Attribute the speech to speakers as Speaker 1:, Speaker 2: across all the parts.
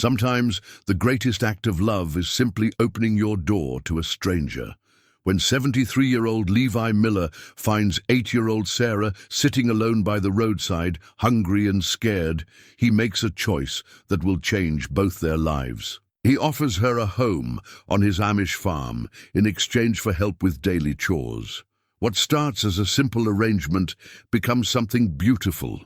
Speaker 1: Sometimes the greatest act of love is simply opening your door to a stranger. When 73-year-old Levi Miller finds 8-year-old Sarah sitting alone by the roadside, hungry and scared, he makes a choice that will change both their lives. He offers her a home on his Amish farm in exchange for help with daily chores. What starts as a simple arrangement becomes something beautiful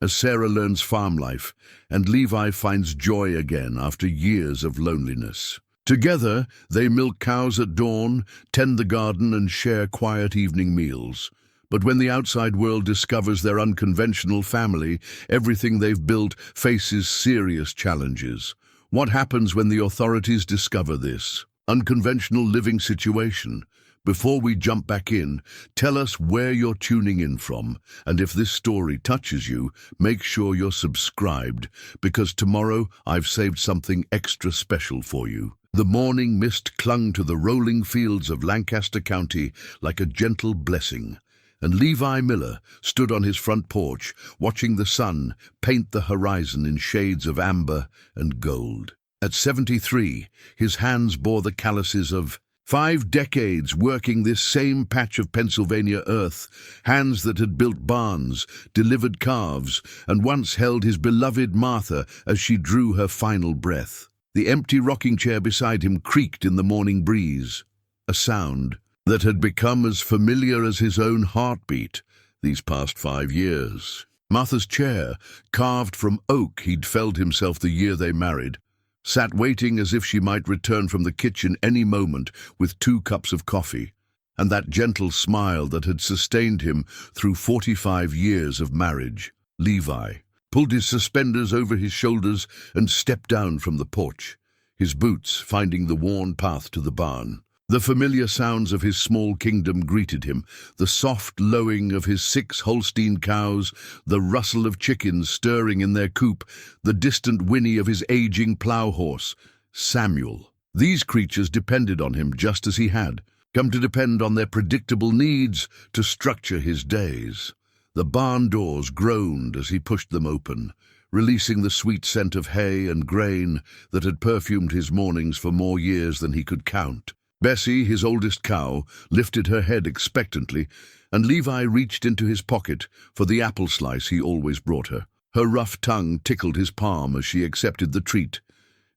Speaker 1: as Sarah learns farm life and Levi finds joy again after years of loneliness. Together, they milk cows at dawn, tend the garden, and share quiet evening meals. But when the outside world discovers their unconventional family, everything they've built faces serious challenges. What happens when the authorities discover this unconventional living situation? Before we jump back in, tell us where you're tuning in from, and if this story touches you, make sure you're subscribed, because tomorrow I've saved something extra special for you. The morning mist clung to the rolling fields of Lancaster County like a gentle blessing, and Levi Miller stood on his front porch, watching the sun paint the horizon in shades of amber and gold. At 73, his hands bore the calluses of 5 decades working this same patch of Pennsylvania earth, hands that had built barns, delivered calves, and once held his beloved Martha as she drew her final breath. The empty rocking chair beside him creaked in the morning breeze, a sound that had become as familiar as his own heartbeat these past 5 years. Martha's chair, carved from oak he'd felled himself the year they married, sat waiting as if she might return from the kitchen any moment with 2 cups of coffee, and that gentle smile that had sustained him through 45 years of marriage. Levi pulled his suspenders over his shoulders and stepped down from the porch, his boots finding the worn path to the barn. The familiar sounds of his small kingdom greeted him, the soft lowing of his 6 Holstein cows, the rustle of chickens stirring in their coop, the distant whinny of his aging plow horse, Samuel. These creatures depended on him just as he had come to depend on their predictable needs to structure his days. The barn doors groaned as he pushed them open, releasing the sweet scent of hay and grain that had perfumed his mornings for more years than he could count. Bessie, his oldest cow, lifted her head expectantly, and Levi reached into his pocket for the apple slice he always brought her. Her rough tongue tickled his palm as she accepted the treat,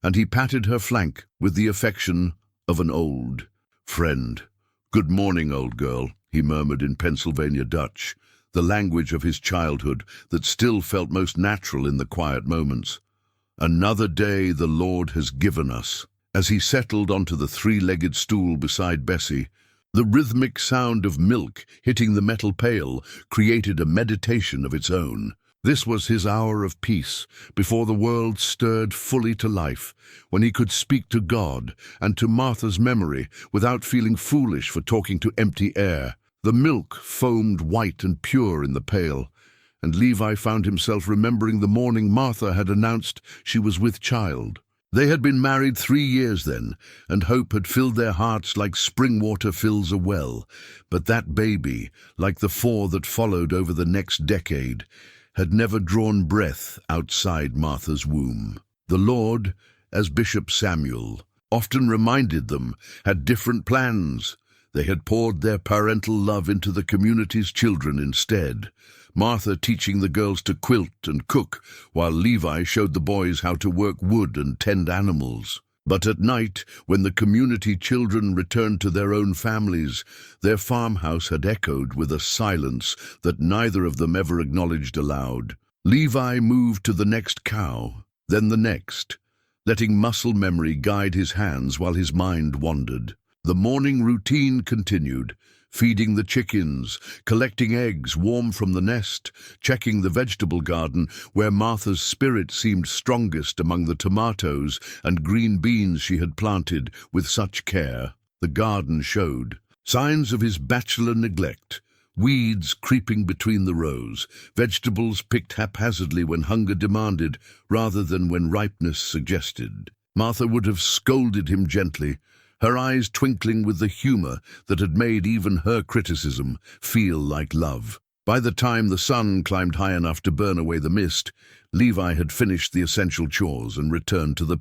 Speaker 1: and he patted her flank with the affection of an old friend. "Good morning, old girl," he murmured in Pennsylvania Dutch, the language of his childhood that still felt most natural in the quiet moments. "Another day the Lord has given us." As he settled onto the 3-legged stool beside Bessie, the rhythmic sound of milk hitting the metal pail created a meditation of its own. This was his hour of peace, before the world stirred fully to life, when he could speak to God and to Martha's memory without feeling foolish for talking to empty air. The milk foamed white and pure in the pail, and Levi found himself remembering the morning Martha had announced she was with child. They had been married 3 years then, and hope had filled their hearts like spring water fills a well. But that baby, like the 4 that followed over the next decade, had never drawn breath outside Martha's womb. The Lord, as Bishop Samuel often reminded them, had different plans. They had poured their parental love into the community's children instead. Martha teaching the girls to quilt and cook, while Levi showed the boys how to work wood and tend animals. But at night, when the community children returned to their own families, their farmhouse had echoed with a silence that neither of them ever acknowledged aloud. Levi moved to the next cow, then the next, letting muscle memory guide his hands while his mind wandered. The morning routine continued, feeding the chickens, collecting eggs warm from the nest, checking the vegetable garden where Martha's spirit seemed strongest among the tomatoes and green beans she had planted with such care. The garden showed signs of his bachelor neglect, weeds creeping between the rows, vegetables picked haphazardly when hunger demanded rather than when ripeness suggested. Martha would have scolded him gently, her eyes twinkling with the humor that had made even her criticism feel like love. By the time the sun climbed high enough to burn away the mist, Levi had finished the essential chores and returned to the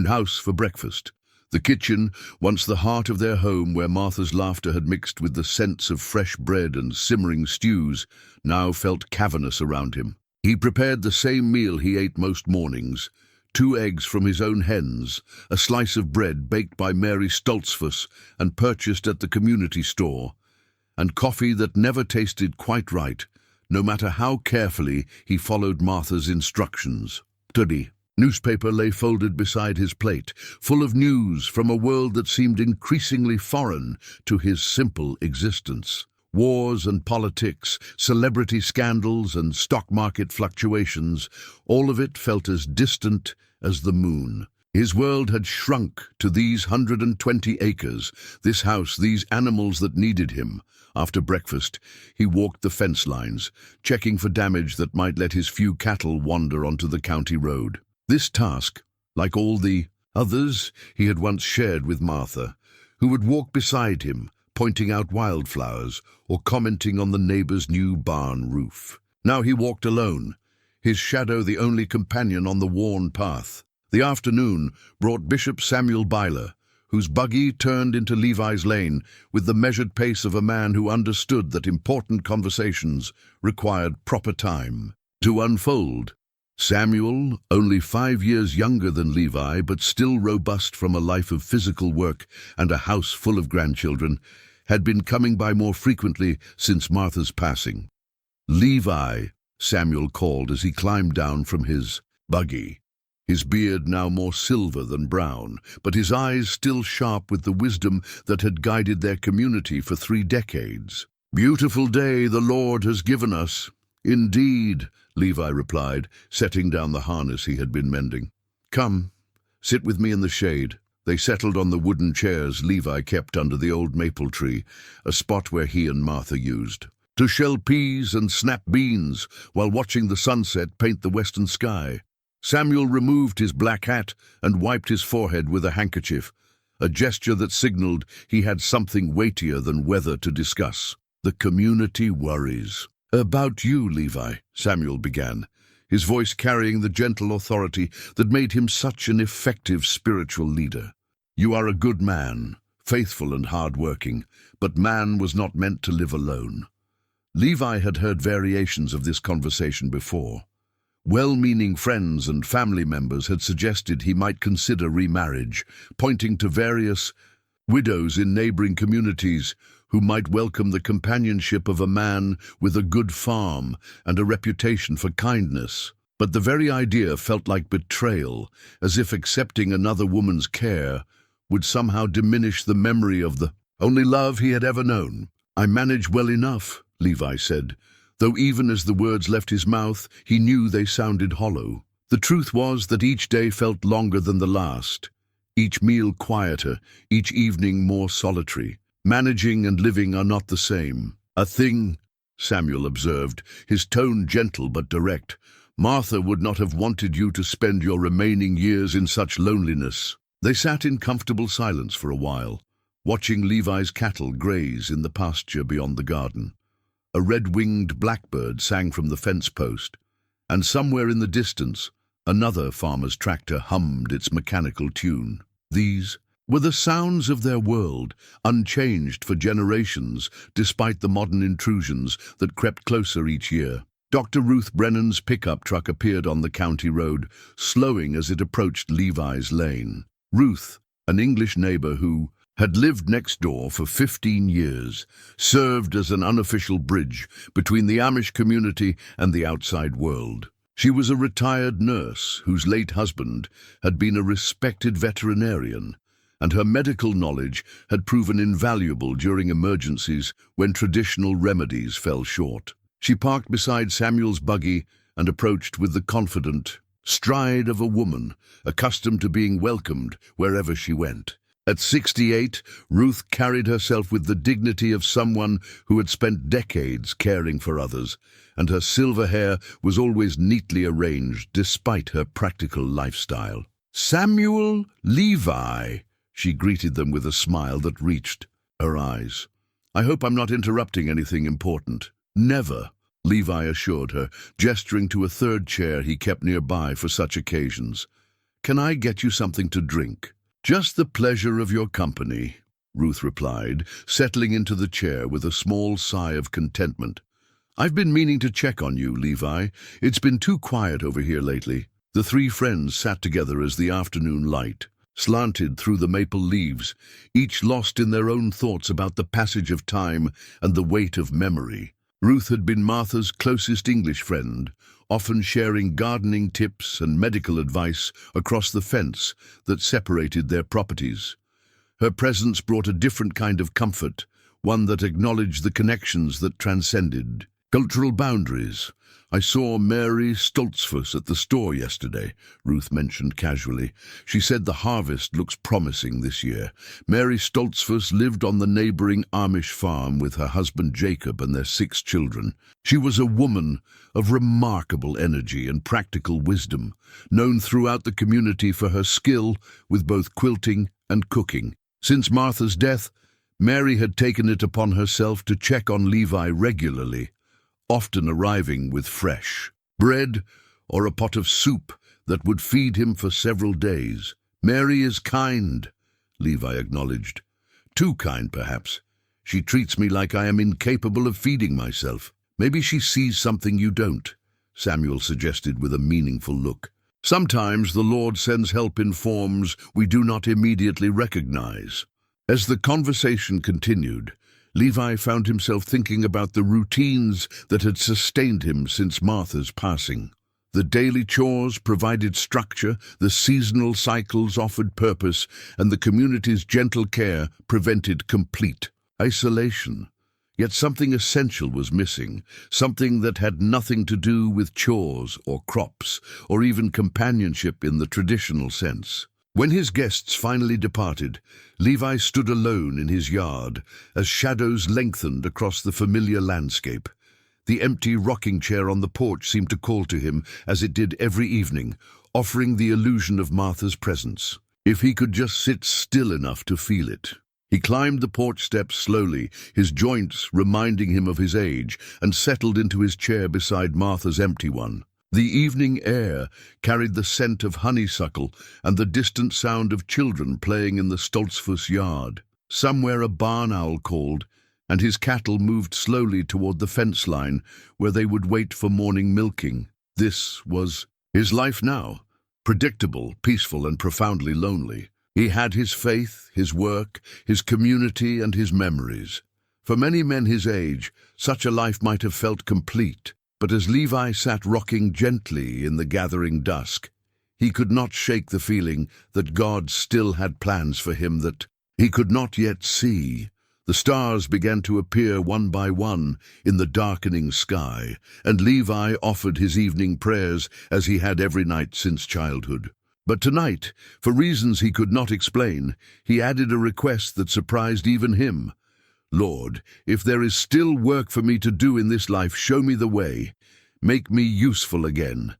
Speaker 1: house for breakfast. The kitchen, once the heart of their home where Martha's laughter had mixed with the scents of fresh bread and simmering stews, now felt cavernous around him. He prepared the same meal he ate most mornings: 2 eggs from his own hens, a slice of bread baked by Mary Stoltzfus and purchased at the community store, and coffee that never tasted quite right, no matter how carefully he followed Martha's instructions. Study. Newspaper lay folded beside his plate, full of news from a world that seemed increasingly foreign to his simple existence. Wars and politics, celebrity scandals and stock market fluctuations, all of it felt as distant as the moon. His world had shrunk to these 120 acres, this house, these animals that needed him. After breakfast, he walked the fence lines, checking for damage that might let his few cattle wander onto the county road. This task, like all the others he had once shared with Martha, who would walk beside him, pointing out wildflowers or commenting on the neighbor's new barn roof. Now he walked alone, his shadow the only companion on the worn path. The afternoon brought Bishop Samuel Byler, whose buggy turned into Levi's lane with the measured pace of a man who understood that important conversations required proper time to unfold. Samuel, only 5 years younger than Levi, but still robust from a life of physical work and a house full of grandchildren, had been coming by more frequently since Martha's passing. "Levi," Samuel called as he climbed down from his buggy, his beard now more silver than brown, but his eyes still sharp with the wisdom that had guided their community for 3 decades. "Beautiful day the Lord has given us." "Indeed," Levi replied, setting down the harness he had been mending. "Come, sit with me in the shade." They settled on the wooden chairs Levi kept under the old maple tree, a spot where he and Martha used to shell peas and snap beans while watching the sunset paint the western sky. Samuel removed his black hat and wiped his forehead with a handkerchief, a gesture that signaled he had something weightier than weather to discuss. "The community worries." "About you, Levi," Samuel began, his voice carrying the gentle authority that made him such an effective spiritual leader. "You are a good man, faithful and hard-working, but man was not meant to live alone." Levi had heard variations of this conversation before. Well-meaning friends and family members had suggested he might consider remarriage, pointing to various widows in neighboring communities who might welcome the companionship of a man with a good farm and a reputation for kindness. But the very idea felt like betrayal, as if accepting another woman's care would somehow diminish the memory of the only love he had ever known. "I manage well enough," Levi said, though even as the words left his mouth, he knew they sounded hollow. The truth was that each day felt longer than the last, each meal quieter, each evening more solitary. "Managing and living are not the same." "A thing," Samuel observed, his tone gentle but direct. "Martha would not have wanted you to spend your remaining years in such loneliness." They sat in comfortable silence for a while, watching Levi's cattle graze in the pasture beyond the garden. A red-winged blackbird sang from the fence post, and somewhere in the distance, another farmer's tractor hummed its mechanical tune. These were the sounds of their world, unchanged for generations, despite the modern intrusions that crept closer each year. Dr. Ruth Brennan's pickup truck appeared on the county road, slowing as it approached Levi's lane. Ruth, an English neighbor who had lived next door for 15 years, served as an unofficial bridge between the Amish community and the outside world. She was a retired nurse whose late husband had been a respected veterinarian, and her medical knowledge had proven invaluable during emergencies when traditional remedies fell short. She parked beside Samuel's buggy and approached with the confident stride of a woman, accustomed to being welcomed wherever she went. At 68, Ruth carried herself with the dignity of someone who had spent decades caring for others, and her silver hair was always neatly arranged despite her practical lifestyle. "Samuel, Levi," she greeted them with a smile that reached her eyes. "I hope I'm not interrupting anything important." "Never," Levi assured her, gesturing to a third chair he kept nearby for such occasions. "Can I get you something to drink?" "Just the pleasure of your company," Ruth replied, settling into the chair with a small sigh of contentment. "I've been meaning to check on you, Levi. It's been too quiet over here lately." The three friends sat together as the afternoon light slanted through the maple leaves, each lost in their own thoughts about the passage of time and the weight of memory. Ruth had been Martha's closest English friend, often sharing gardening tips and medical advice across the fence that separated their properties. Her presence brought a different kind of comfort, one that acknowledged the connections that transcended cultural boundaries. "I saw Mary Stoltzfus at the store yesterday," Ruth mentioned casually. "She said the harvest looks promising this year." Mary Stoltzfus lived on the neighboring Amish farm with her husband Jacob and their 6 children. She was a woman of remarkable energy and practical wisdom, known throughout the community for her skill with both quilting and cooking. Since Martha's death, Mary had taken it upon herself to check on Levi regularly, often arriving with fresh bread or a pot of soup that would feed him for several days. "Mary is kind," Levi acknowledged. "Too kind, perhaps. She treats me like I am incapable of feeding myself." "Maybe she sees something you don't," Samuel suggested with a meaningful look. "Sometimes the Lord sends help in forms we do not immediately recognize." As the conversation continued, Levi found himself thinking about the routines that had sustained him since Martha's passing. The daily chores provided structure, the seasonal cycles offered purpose, and the community's gentle care prevented complete isolation. Yet something essential was missing, something that had nothing to do with chores or crops, or even companionship in the traditional sense. When his guests finally departed, Levi stood alone in his yard as shadows lengthened across the familiar landscape. The empty rocking chair on the porch seemed to call to him, as it did every evening, offering the illusion of Martha's presence. If he could just sit still enough to feel it. He climbed the porch steps slowly, his joints reminding him of his age, and settled into his chair beside Martha's empty one. The evening air carried the scent of honeysuckle and the distant sound of children playing in the Stoltzfus yard. Somewhere a barn owl called, and his cattle moved slowly toward the fence line where they would wait for morning milking. This was his life now, predictable, peaceful, and profoundly lonely. He had his faith, his work, his community, and his memories. For many men his age, such a life might have felt complete. But as Levi sat rocking gently in the gathering dusk, he could not shake the feeling that God still had plans for him that he could not yet see. The stars began to appear one by one in the darkening sky, and Levi offered his evening prayers as he had every night since childhood. But tonight, for reasons he could not explain, he added a request that surprised even him. "Lord, if there is still work for me to do in this life, show me the way. Make me useful again."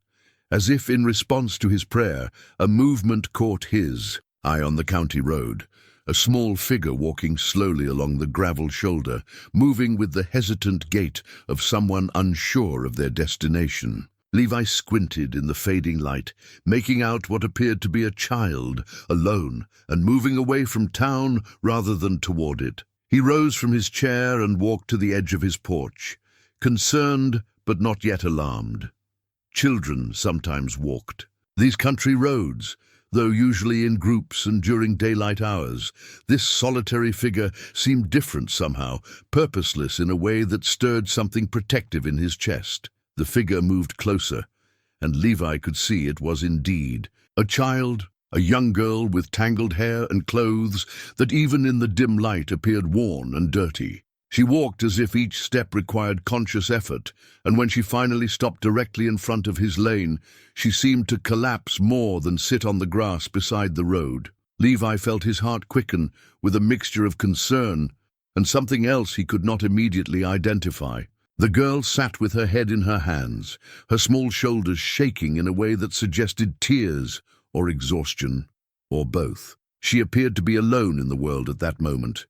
Speaker 1: As if in response to his prayer, a movement caught his eye on the county road. A small figure walking slowly along the gravel shoulder, moving with the hesitant gait of someone unsure of their destination. Levi squinted in the fading light, making out what appeared to be a child, alone, and moving away from town rather than toward it. He rose from his chair and walked to the edge of his porch, concerned but not yet alarmed. Children sometimes walked these country roads, though usually in groups and during daylight hours. This solitary figure seemed different somehow, purposeless in a way that stirred something protective in his chest. The figure moved closer, and Levi could see it was indeed a child. A young girl with tangled hair and clothes that even in the dim light appeared worn and dirty. She walked as if each step required conscious effort, and when she finally stopped directly in front of his lane, she seemed to collapse more than sit on the grass beside the road. Levi felt his heart quicken with a mixture of concern and something else he could not immediately identify. The girl sat with her head in her hands, her small shoulders shaking in a way that suggested tears or exhaustion, or both. She appeared to be alone in the world at that moment,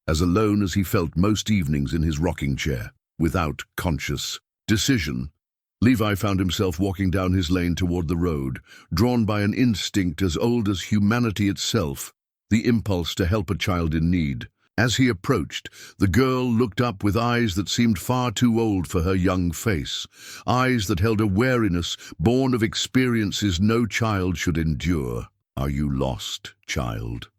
Speaker 1: as alone as he felt most evenings in his rocking chair, without conscious Decision. Levi found himself walking down his lane toward the road, drawn by an instinct as old as humanity itself, the impulse to help a child in need. As he approached, the girl looked up with eyes that seemed far too old for her young face, eyes that held a wariness born of experiences no child should endure. "Are you lost, child?"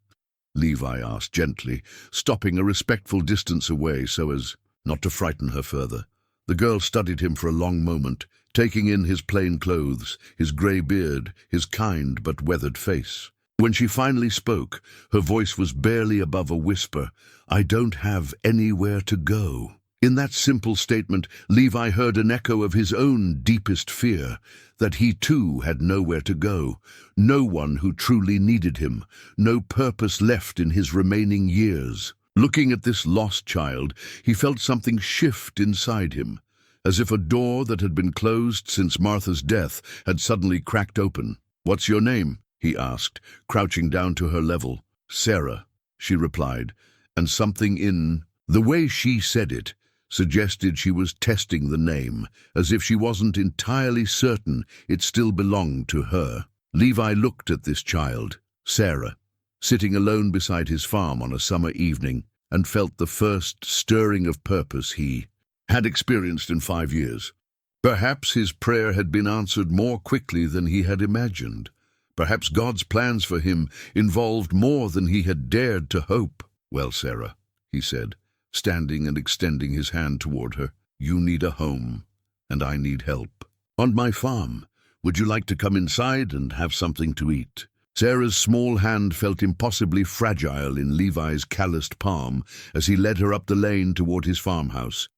Speaker 1: Levi asked gently, stopping a respectful distance away so as not to frighten her further. The girl studied him for a long moment, taking in his plain clothes, his grey beard, his kind but weathered face. When she finally spoke, her voice was barely above a whisper. "I don't have anywhere to go." In that simple statement, Levi heard an echo of his own deepest fear, that he too had nowhere to go, no one who truly needed him, no purpose left in his remaining years. Looking at this lost child, he felt something shift inside him, as if a door that had been closed since Martha's death had suddenly cracked open. "What's your name?" he asked, crouching down to her level. "Sarah," she replied, and something in the way she said it suggested she was testing the name, as if she wasn't entirely certain it still belonged to her. Levi looked at this child, Sarah, sitting alone beside his farm on a summer evening, and felt the first stirring of purpose he had experienced in 5 years. Perhaps his prayer had been answered more quickly than he had imagined. Perhaps God's plans for him involved more than he had dared to hope. "Well, Sarah," he said, standing and extending his hand toward her, "you need a home, and I need help. On my farm, would you like to come inside and have something to eat?" Sarah's small hand felt impossibly fragile in Levi's calloused palm as he led her up the lane toward his farmhouse.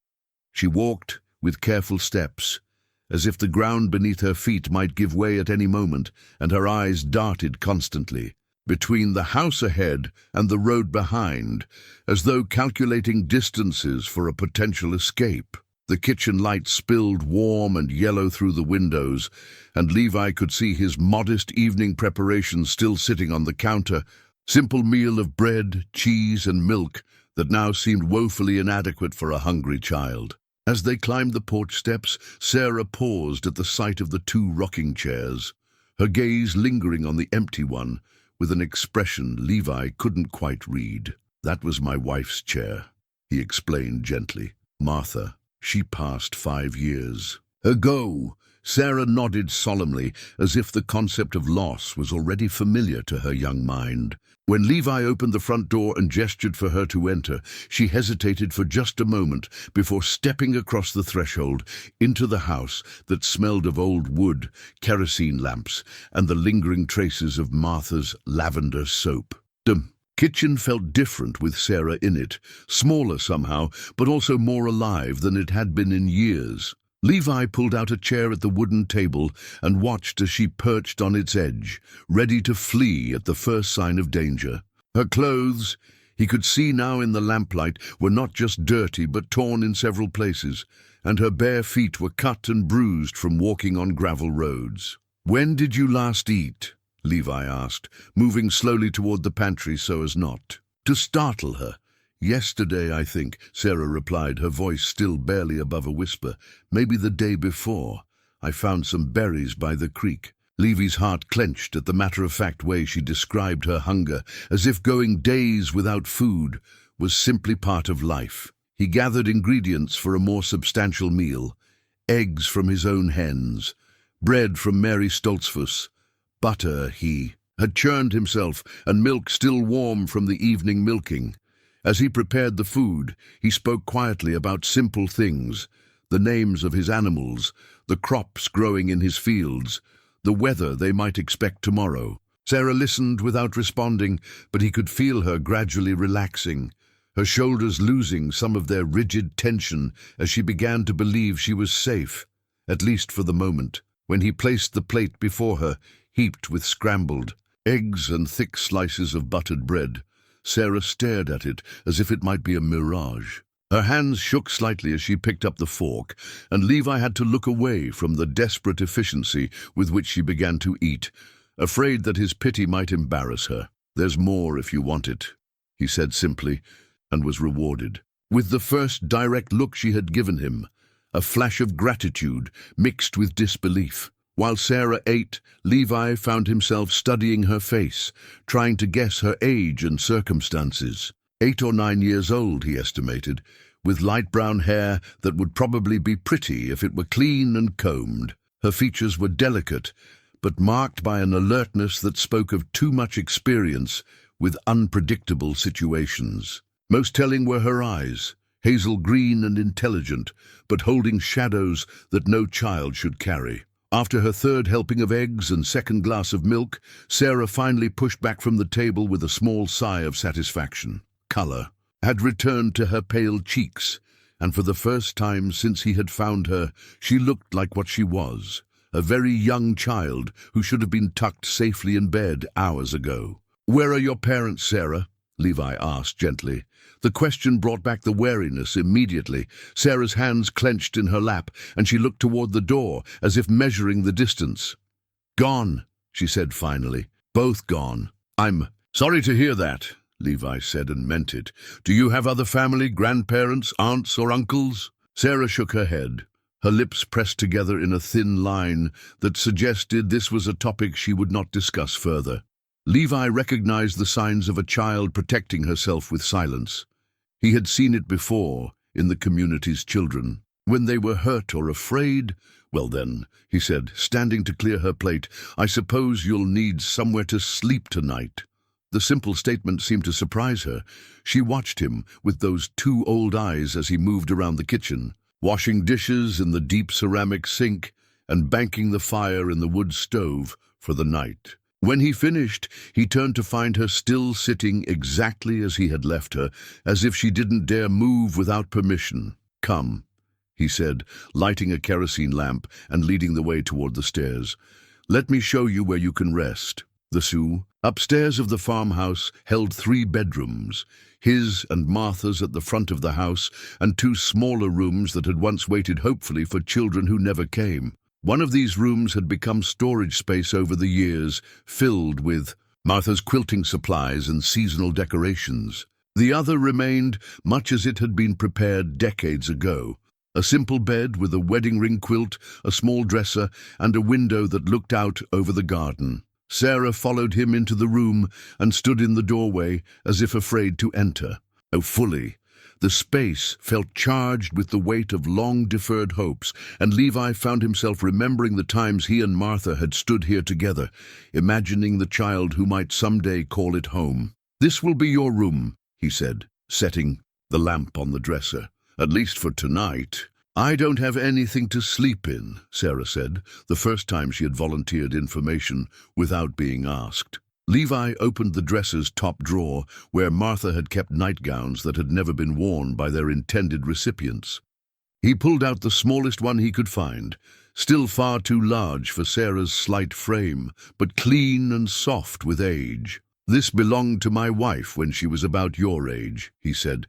Speaker 1: She walked with careful steps, as if the ground beneath her feet might give way at any moment, and her eyes darted constantly between the house ahead and the road behind, as though calculating distances for a potential escape. The kitchen light spilled warm and yellow through the windows, and Levi could see his modest evening preparations still sitting on the counter, simple meal of bread, cheese, and milk that now seemed woefully inadequate for a hungry child. As they climbed the porch steps, Sarah paused at the sight of the 2 rocking chairs, her gaze lingering on the empty one, with an expression Levi couldn't quite read. "That was my wife's chair," he explained gently. "Martha, she passed 5 years ago." Sarah nodded solemnly, as if the concept of loss was already familiar to her young mind. When Levi opened the front door and gestured for her to enter, she hesitated for just a moment before stepping across the threshold into the house that smelled of old wood, kerosene lamps, and the lingering traces of Martha's lavender soap. The kitchen felt different with Sarah in it, smaller somehow, but also more alive than it had been in years. Levi pulled out a chair at the wooden table and watched as she perched on its edge, ready to flee at the first sign of danger. Her clothes, he could see now in the lamplight, were not just dirty but torn in several places, and her bare feet were cut and bruised from walking on gravel roads. "When did you last eat?" Levi asked, moving slowly toward the pantry so as not to startle her. "Yesterday, I think," Sarah replied, her voice still barely above a whisper. "Maybe the day before. I found some berries by the creek." Levi's heart clenched at the matter-of-fact way she described her hunger, as if going days without food was simply part of life. He gathered ingredients for a more substantial meal: eggs from his own hens, bread from Mary Stoltzfus, butter he had churned himself, and milk still warm from the evening milking. As he prepared the food, he spoke quietly about simple things: the names of his animals, the crops growing in his fields, the weather they might expect tomorrow. Sarah listened without responding, but he could feel her gradually relaxing, her shoulders losing some of their rigid tension as she began to believe she was safe, at least for the moment. When he placed the plate before her, heaped with scrambled eggs and thick slices of buttered bread, Sarah stared at it as if it might be a mirage. Her hands shook slightly as she picked up the fork, and Levi had to look away from the desperate efficiency with which she began to eat, afraid that his pity might embarrass her. "There's more if you want it," he said simply, and was rewarded with the first direct look she had given him, a flash of gratitude mixed with disbelief. While Sarah ate, Levi found himself studying her face, trying to guess her age and circumstances. 8 or 9 years old, he estimated, with light brown hair that would probably be pretty if it were clean and combed. Her features were delicate, but marked by an alertness that spoke of too much experience with unpredictable situations. Most telling were her eyes, hazel green and intelligent, but holding shadows that no child should carry. After her third helping of eggs and second glass of milk, Sarah finally pushed back from the table with a small sigh of satisfaction. Color had returned to her pale cheeks, and for the first time since he had found her, she looked like what she was, a very young child who should have been tucked safely in bed hours ago. "Where are your parents, Sarah?" Levi asked gently. The question brought back the wariness immediately. Sarah's hands clenched in her lap, and she looked toward the door, as if measuring the distance. "Gone," she said finally. "Both gone." "I'm sorry to hear that," Levi said, and meant it. "Do you have other family, grandparents, aunts or uncles?" Sarah shook her head, her lips pressed together in a thin line that suggested this was a topic she would not discuss further. Levi recognized the signs of a child protecting herself with silence. He had seen it before in the community's children. When they were hurt or afraid, "Well then," he said, standing to clear her plate, "I suppose you'll need somewhere to sleep tonight." The simple statement seemed to surprise her. She watched him with those two old eyes as he moved around the kitchen, washing dishes in the deep ceramic sink and banking the fire in the wood stove for the night. When he finished, he turned to find her still sitting exactly as he had left her, as if she didn't dare move without permission. "Come," he said, lighting a kerosene lamp and leading the way toward the stairs. "Let me show you where you can rest." The Sioux, upstairs of the farmhouse, held 3 bedrooms, his and Martha's at the front of the house, and 2 smaller rooms that had once waited hopefully for children who never came. One of these rooms had become storage space over the years, filled with Martha's quilting supplies and seasonal decorations. The other remained much as it had been prepared decades ago. A simple bed with a wedding ring quilt, a small dresser, and a window that looked out over the garden. Sarah followed him into the room and stood in the doorway as if afraid to enter. Oh, fully. The space felt charged with the weight of long-deferred hopes, and Levi found himself remembering the times he and Martha had stood here together, imagining the child who might someday call it home. "This will be your room," he said, setting the lamp on the dresser. "At least for tonight." "I don't have anything to sleep in," Sarah said, the first time she had volunteered information without being asked. Levi opened the dresser's top drawer, where Martha had kept nightgowns that had never been worn by their intended recipients. He pulled out the smallest one he could find, still far too large for Sarah's slight frame, but clean and soft with age. "This belonged to my wife when she was about your age," he said,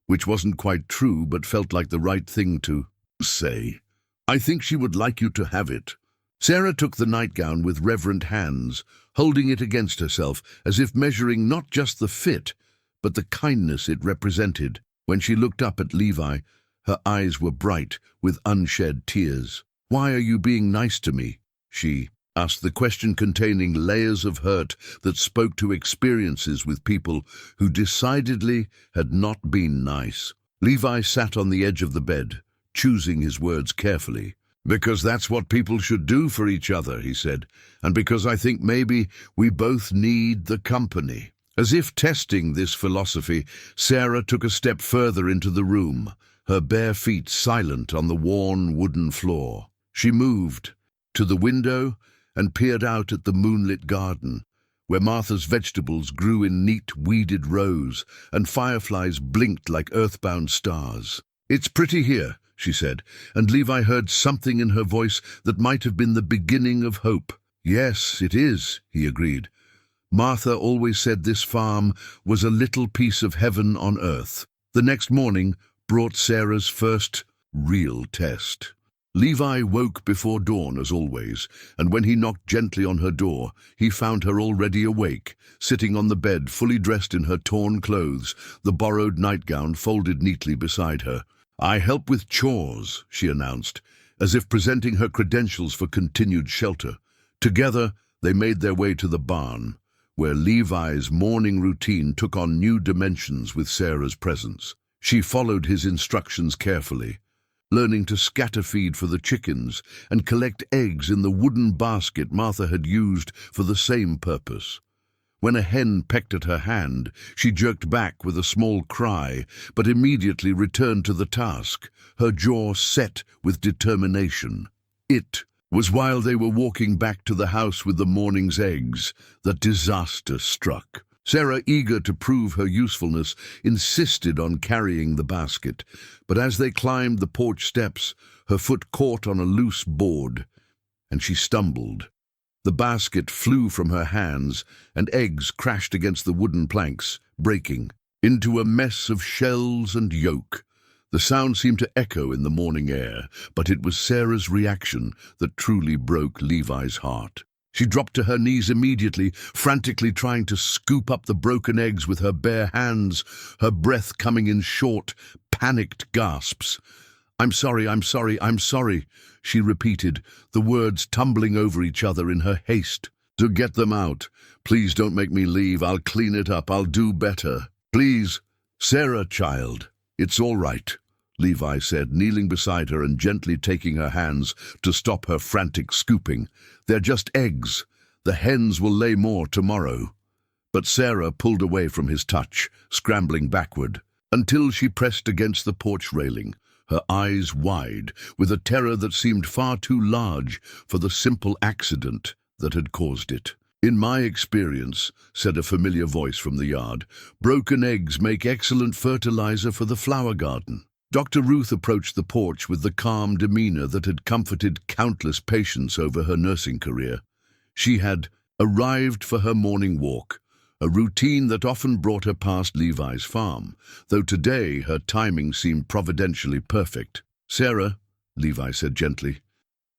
Speaker 1: which wasn't quite true but felt like the right thing to say. "I think she would like you to have it." Sarah took the nightgown with reverent hands, holding it against herself as if measuring not just the fit, but the kindness it represented. When she looked up at Levi, her eyes were bright with unshed tears. "Why are you being nice to me?" she asked, the question containing layers of hurt that spoke to experiences with people who decidedly had not been nice. Levi sat on the edge of the bed, choosing his words carefully. "Because that's what people should do for each other," he said, "and because I think maybe we both need the company." As if testing this philosophy, Sarah took a step further into the room, her bare feet silent on the worn wooden floor. She moved to the window and peered out at the moonlit garden, where Martha's vegetables grew in neat weeded rows and fireflies blinked like earthbound stars. "It's pretty here," she said, and Levi heard something in her voice that might have been the beginning of hope. "Yes, it is," he agreed. "Martha always said this farm was a little piece of heaven on earth." The next morning brought Sarah's first real test. Levi woke before dawn, as always, and when he knocked gently on her door, he found her already awake, sitting on the bed, fully dressed in her torn clothes, the borrowed nightgown folded neatly beside her. "I help with chores," she announced, as if presenting her credentials for continued shelter. Together, they made their way to the barn, where Levi's morning routine took on new dimensions with Sarah's presence. She followed his instructions carefully, learning to scatter feed for the chickens and collect eggs in the wooden basket Martha had used for the same purpose. When a hen pecked at her hand, she jerked back with a small cry, but immediately returned to the task, her jaw set with determination. It was while they were walking back to the house with the morning's eggs that disaster struck. Sarah, eager to prove her usefulness, insisted on carrying the basket, but as they climbed the porch steps, her foot caught on a loose board, and she stumbled. The basket flew from her hands, and eggs crashed against the wooden planks, breaking into a mess of shells and yolk. The sound seemed to echo in the morning air, but it was Sarah's reaction that truly broke Levi's heart. She dropped to her knees immediately, frantically trying to scoop up the broken eggs with her bare hands, her breath coming in short, panicked gasps. "I'm sorry, I'm sorry, I'm sorry," she repeated, the words tumbling over each other in her haste. "To get them out. Please don't make me leave. I'll clean it up. I'll do better. Please." "Sarah, child, it's all right," Levi said, kneeling beside her and gently taking her hands to stop her frantic scooping. "They're just eggs. The hens will lay more tomorrow." But Sarah pulled away from his touch, scrambling backward, until she pressed against the porch railing, her eyes wide, with a terror that seemed far too large for the simple accident that had caused it. "In my experience," said a familiar voice from the yard, "broken eggs make excellent fertilizer for the flower garden." Dr. Ruth approached the porch with the calm demeanor that had comforted countless patients over her nursing career. She had arrived for her morning walk, a routine that often brought her past Levi's farm, though today her timing seemed providentially perfect. "Sarah," Levi said gently,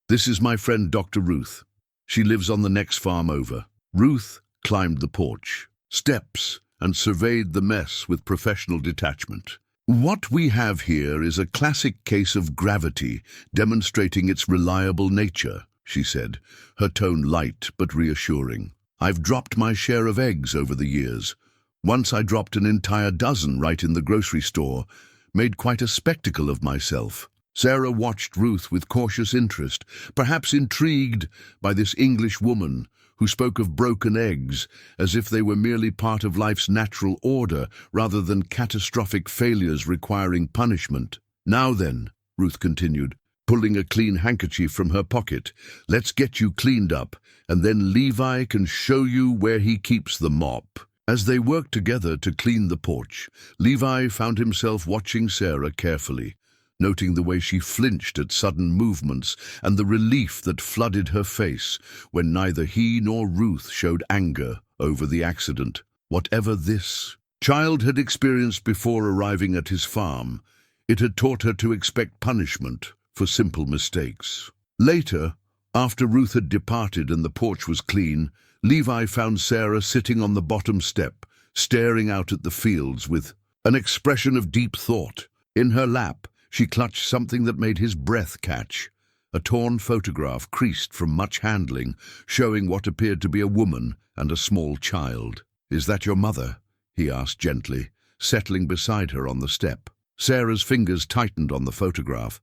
Speaker 1: "this is my friend Dr. Ruth. She lives on the next farm over." Ruth climbed the porch steps and surveyed the mess with professional detachment. "What we have here is a classic case of gravity demonstrating its reliable nature," she said, her tone light but reassuring. "I've dropped my share of eggs over the years. Once I dropped an entire dozen right in the grocery store, made quite a spectacle of myself." Sarah watched Ruth with cautious interest, perhaps intrigued by this English woman who spoke of broken eggs as if they were merely part of life's natural order rather than catastrophic failures requiring punishment. "Now then," Ruth continued, pulling a clean handkerchief from her pocket, "let's get you cleaned up, and then Levi can show you where he keeps the mop." As they worked together to clean the porch, Levi found himself watching Sarah carefully, noting the way she flinched at sudden movements and the relief that flooded her face when neither he nor Ruth showed anger over the accident. Whatever this child had experienced before arriving at his farm, it had taught her to expect punishment for simple mistakes. Later, after Ruth had departed and the porch was clean, Levi found Sarah sitting on the bottom step, staring out at the fields with an expression of deep thought. In her lap, she clutched something that made his breath catch, a torn photograph creased from much handling, showing what appeared to be a woman and a small child. "Is that your mother?" he asked gently, settling beside her on the step. Sarah's fingers tightened on the photograph,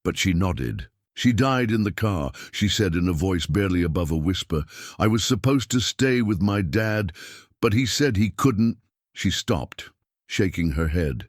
Speaker 1: but she nodded. "She died in the car," she said in a voice barely above a whisper. "I was supposed to stay with my dad, but he said he couldn't." She stopped, shaking her head.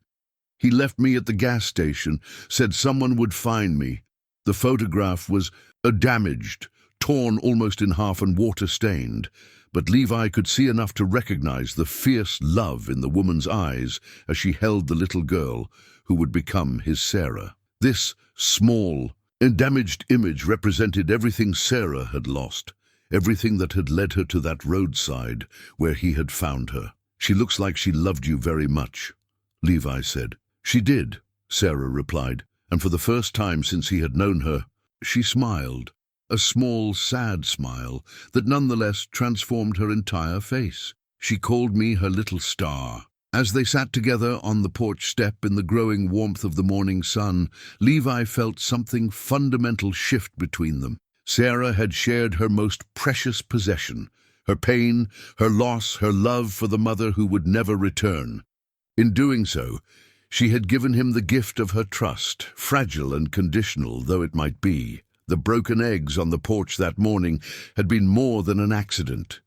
Speaker 1: "He left me at the gas station, said someone would find me." The photograph was damaged, torn almost in half and water-stained, but Levi could see enough to recognize the fierce love in the woman's eyes as she held the little girl who would become his Sarah. This small, damaged image represented everything Sarah had lost, everything that had led her to that roadside where he had found her. "She looks like she loved you very much," Levi said. "She did," Sarah replied, and for the first time since he had known her, she smiled, a small, sad smile that nonetheless transformed her entire face. "She called me her little star." As they sat together on the porch step in the growing warmth of the morning sun, Levi felt something fundamental shift between them. Sarah had shared her most precious possession, her pain, her loss, her love for the mother who would never return. In doing so, she had given him the gift of her trust, fragile and conditional though it might be. The broken eggs on the porch that morning had been more than an accident.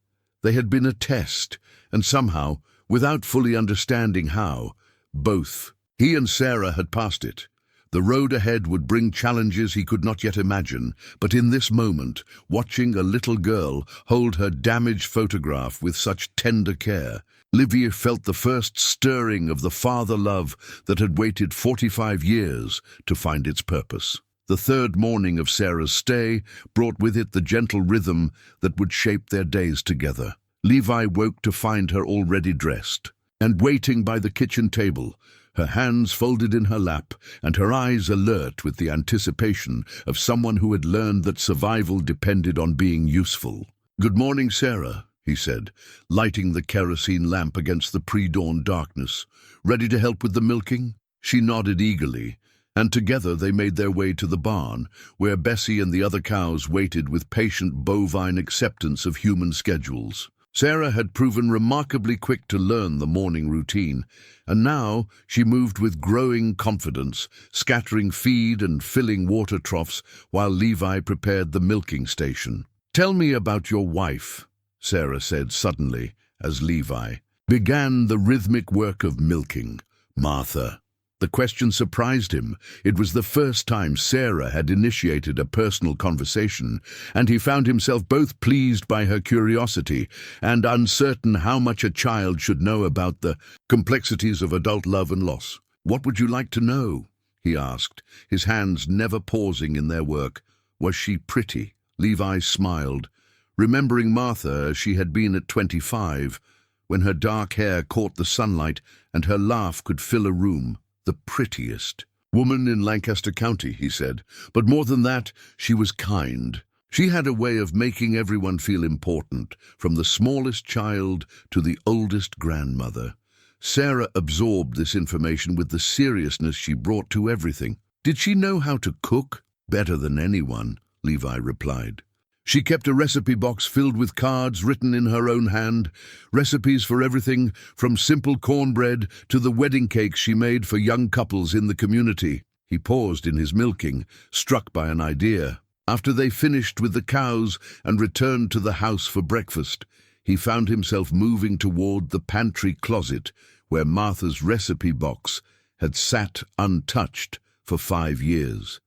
Speaker 1: They had been a test, and somehow, without fully understanding how, both, he and Sarah, had passed it. The road ahead would bring challenges he could not yet imagine, but in this moment, watching a little girl hold her damaged photograph with such tender care, Livia felt the first stirring of the father love that had waited 45 years to find its purpose. The third morning of Sarah's stay brought with it the gentle rhythm that would shape their days together. Levi woke to find her already dressed and waiting by the kitchen table, her hands folded in her lap and her eyes alert with the anticipation of someone who had learned that survival depended on being useful. "Good morning, Sarah," he said, lighting the kerosene lamp against the pre-dawn darkness. "Ready to help with the milking?" She nodded eagerly, and together they made their way to the barn, where Bessie and the other cows waited with patient bovine acceptance of human schedules. Sarah had proven remarkably quick to learn the morning routine, and now she moved with growing confidence, scattering feed and filling water troughs while Levi prepared the milking station. "Tell me about your wife," Sarah said suddenly, as Levi began the rhythmic work of milking. "Martha." The question surprised him. It was the first time Sarah had initiated a personal conversation, and he found himself both pleased by her curiosity and uncertain how much a child should know about the complexities of adult love and loss. "What would you like to know?" he asked, his hands never pausing in their work. "Was she pretty?" Levi smiled, remembering Martha as she had been at 25, when her dark hair caught the sunlight and her laugh could fill a room. "The prettiest woman in Lancaster County," he said. "But more than that, she was kind. She had a way of making everyone feel important, from the smallest child to the oldest grandmother." Sarah absorbed this information with the seriousness she brought to everything. "Did she know how to cook?" "Better than anyone," Levi replied. "She kept a recipe box filled with cards written in her own hand, recipes for everything from simple cornbread to the wedding cakes she made for young couples in the community." He paused in his milking, struck by an idea. After they finished with the cows and returned to the house for breakfast, he found himself moving toward the pantry closet where Martha's recipe box had sat untouched for 5 years.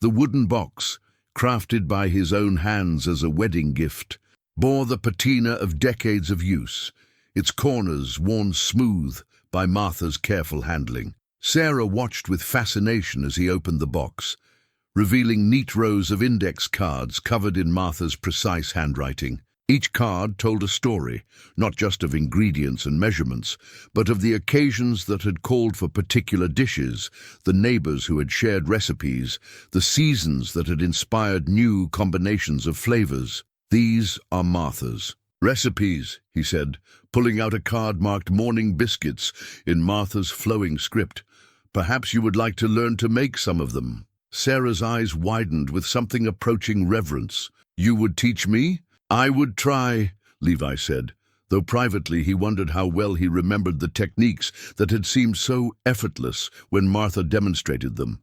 Speaker 1: The wooden box, crafted by his own hands as a wedding gift, bore the patina of decades of use, its corners worn smooth by Martha's careful handling. Sarah watched with fascination as he opened the box, revealing neat rows of index cards covered in Martha's precise handwriting. Each card told a story, not just of ingredients and measurements, but of the occasions that had called for particular dishes, the neighbors who had shared recipes, the seasons that had inspired new combinations of flavors. "These are Martha's recipes," he said, pulling out a card marked "Morning Biscuits" in Martha's flowing script. "Perhaps you would like to learn to make some of them." Sarah's eyes widened with something approaching reverence. "You would teach me?" "I would try," Levi said, though privately he wondered how well he remembered the techniques that had seemed so effortless when Martha demonstrated them.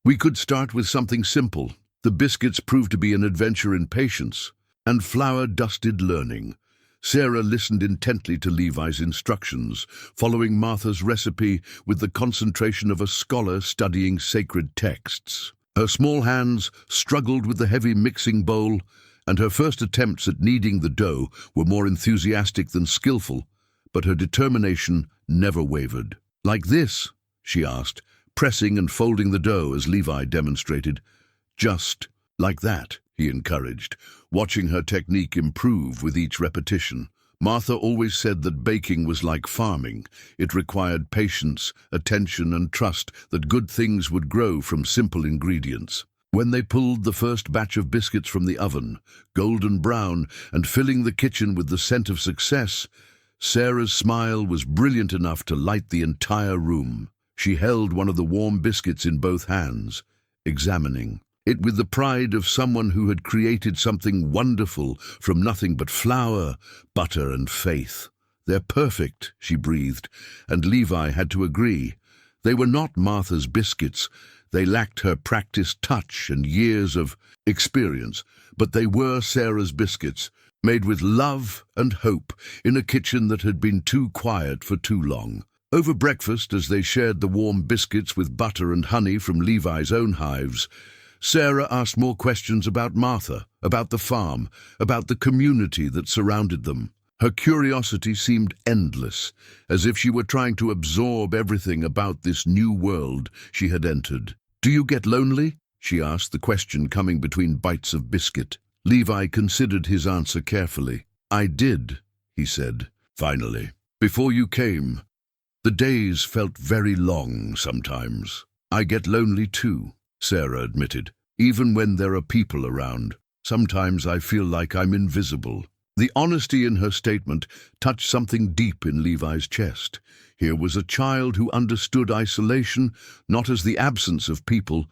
Speaker 1: "We could start with something simple." The biscuits proved to be an adventure in patience and flour-dusted learning. Sarah listened intently to Levi's instructions, following Martha's recipe with the concentration of a scholar studying sacred texts. Her small hands struggled with the heavy mixing bowl, and her first attempts at kneading the dough were more enthusiastic than skillful, but her determination never wavered. "Like this?" she asked, pressing and folding the dough as Levi demonstrated. "Just like that," he encouraged, watching her technique improve with each repetition. Martha always said that baking was like farming. It required patience, attention, and trust that good things would grow from simple ingredients. When they pulled the first batch of biscuits from the oven, golden brown and filling the kitchen with the scent of success, Sarah's smile was brilliant enough to light the entire room. She held one of the warm biscuits in both hands, examining it with the pride of someone who had created something wonderful from nothing but flour, butter, and faith. "They're perfect," she breathed, and Levi had to agree. They were not Martha's biscuits. They lacked her practiced touch and years of experience, but they were Sarah's biscuits, made with love and hope in a kitchen that had been too quiet for too long. Over breakfast, as they shared the warm biscuits with butter and honey from Levi's own hives, Sarah asked more questions about Martha, about the farm, about the community that surrounded them. Her curiosity seemed endless, as if she were trying to absorb everything about this new world she had entered. "Do you get lonely?" she asked, the question coming between bites of biscuit. Levi considered his answer carefully. "I did," he said, finally. "Before you came, the days felt very long sometimes." "I get lonely too," Sarah admitted. "Even when there are people around, sometimes I feel like I'm invisible." The honesty in her statement touched something deep in Levi's chest. Here was a child who understood isolation not as the absence of people,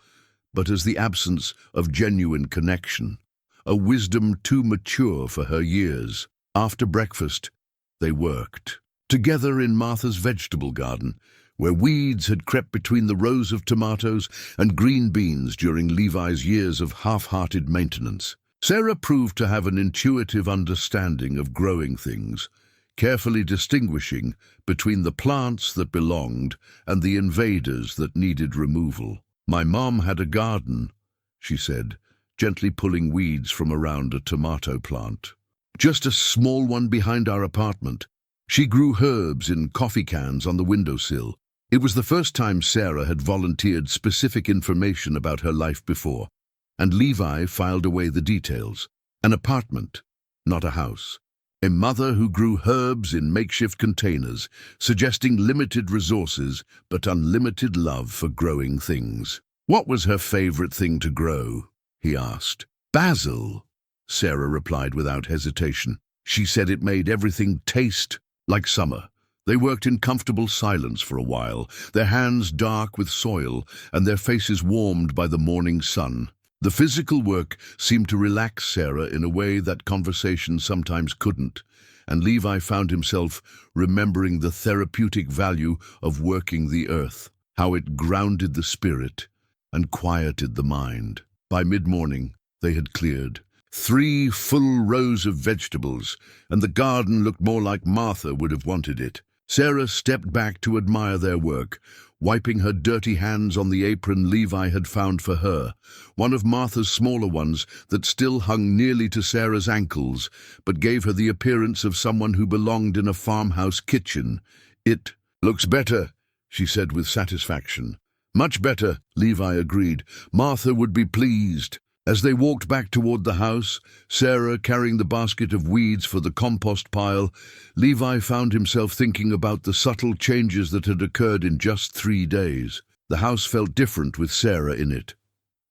Speaker 1: but as the absence of genuine connection. A wisdom too mature for her years. After breakfast, they worked together in Martha's vegetable garden, where weeds had crept between the rows of tomatoes and green beans during Levi's years of half-hearted maintenance. Sarah proved to have an intuitive understanding of growing things, carefully distinguishing between the plants that belonged and the invaders that needed removal. "My mom had a garden," she said, gently pulling weeds from around a tomato plant. "Just a small one behind our apartment. She grew herbs in coffee cans on the windowsill." It was the first time Sarah had volunteered specific information about her life before, and Levi filed away the details. An apartment, not a house. A mother who grew herbs in makeshift containers, suggesting limited resources but unlimited love for growing things. "What was her favorite thing to grow?" he asked. "Basil," Sarah replied without hesitation. She said it made everything taste like summer. They worked in comfortable silence for a while, their hands dark with soil and their faces warmed by the morning sun. The physical work seemed to relax Sarah in a way that conversation sometimes couldn't, and Levi found himself remembering the therapeutic value of working the earth, how it grounded the spirit and quieted the mind. By mid-morning, they had cleared 3 full rows of vegetables, and the garden looked more like Martha would have wanted it. Sarah stepped back to admire their work, wiping her dirty hands on the apron Levi had found for her, one of Martha's smaller ones that still hung nearly to Sarah's ankles, but gave her the appearance of someone who belonged in a farmhouse kitchen. "It looks better," she said with satisfaction. "Much better," Levi agreed. "Martha would be pleased." As they walked back toward the house, Sarah carrying the basket of weeds for the compost pile, Levi found himself thinking about the subtle changes that had occurred in just 3 days. The house felt different with Sarah in it.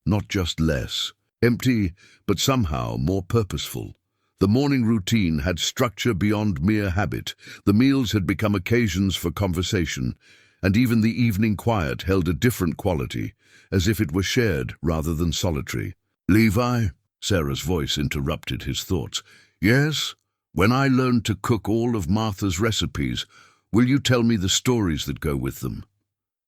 Speaker 1: Not just less. Empty, but somehow more purposeful. The morning routine had structure beyond mere habit. The meals had become occasions for conversation, and even the evening quiet held a different quality, as if it were shared rather than solitary. "Levi," Sarah's voice interrupted his thoughts. "Yes? When I learn to cook all of Martha's recipes, will you tell me the stories that go with them?"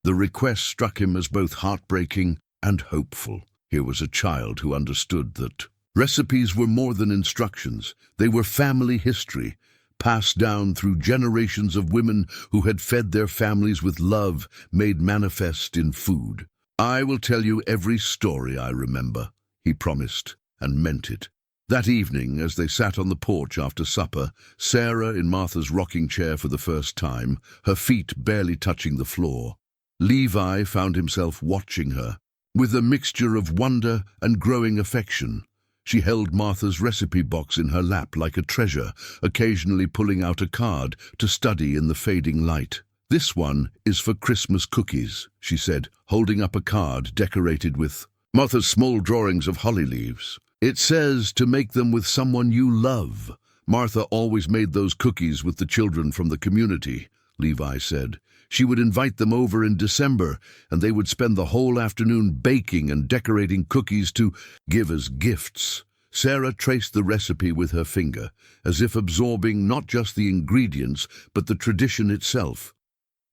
Speaker 1: The request struck him as both heartbreaking and hopeful. Here was a child who understood that recipes were more than instructions. They were family history, passed down through generations of women who had fed their families with love made manifest in food. "I will tell you every story I remember," he promised, and meant it. That evening, as they sat on the porch after supper, Sarah in Martha's rocking chair for the first time, her feet barely touching the floor, Levi found himself watching her, with a mixture of wonder and growing affection. She held Martha's recipe box in her lap like a treasure, occasionally pulling out a card to study in the fading light. "This one is for Christmas cookies," she said, holding up a card decorated with Martha's small drawings of holly leaves. "It says to make them with someone you love, Martha always made those cookies with the children from the community, Levi said. She would invite them over in December, and they would spend the whole afternoon baking and decorating cookies to give as gifts. Sarah traced the recipe with her finger, as if absorbing not just the ingredients, but the tradition itself.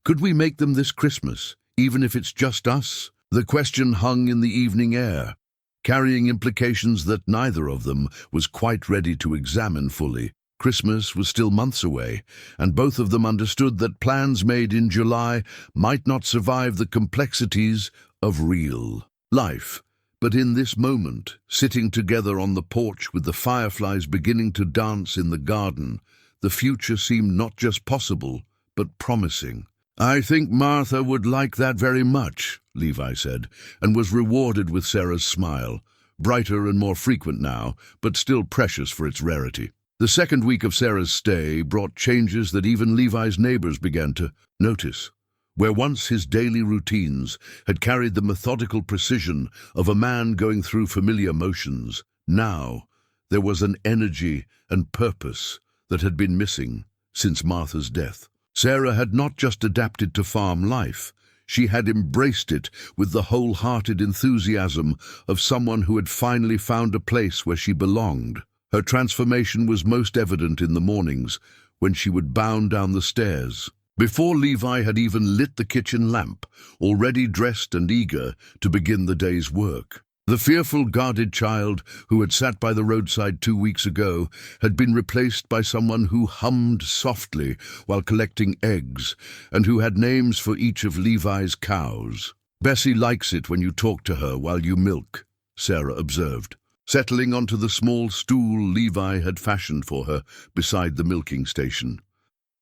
Speaker 1: Could we make them this Christmas, even if it's just us? The question hung in the evening air, carrying implications that neither of them was quite ready to examine fully. Christmas was still months away, and both of them understood that plans made in July might not survive the complexities of real life. But in this moment, sitting together on the porch with the fireflies beginning to dance in the garden, the future seemed not just possible, but promising. "I think Martha would like that very much," Levi said, and was rewarded with Sarah's smile, brighter and more frequent now, but still precious for its rarity. The second week of Sarah's stay brought changes that even Levi's neighbors began to notice. Where once his daily routines had carried the methodical precision of a man going through familiar motions, now there was an energy and purpose that had been missing since Martha's death. Sarah had not just adapted to farm life, she had embraced it with the wholehearted enthusiasm of someone who had finally found a place where she belonged. Her transformation was most evident in the mornings, when she would bound down the stairs. Before Levi had even lit the kitchen lamp, already dressed and eager to begin the day's work. The fearful, guarded child who had sat by the roadside 2 weeks ago had been replaced by someone who hummed softly while collecting eggs, and who had names for each of Levi's cows. "Bessie likes it when you talk to her while you milk," Sarah observed, settling onto the small stool Levi had fashioned for her beside the milking station.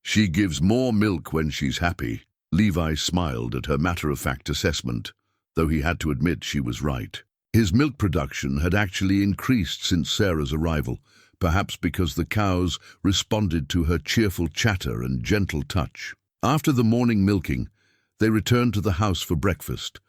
Speaker 1: "She gives more milk when she's happy." Levi smiled at her matter-of-fact assessment, though he had to admit she was right. His milk production had actually increased since Sarah's arrival, perhaps because the cows responded to her cheerful chatter and gentle touch. After the morning milking, they returned to the house for breakfast,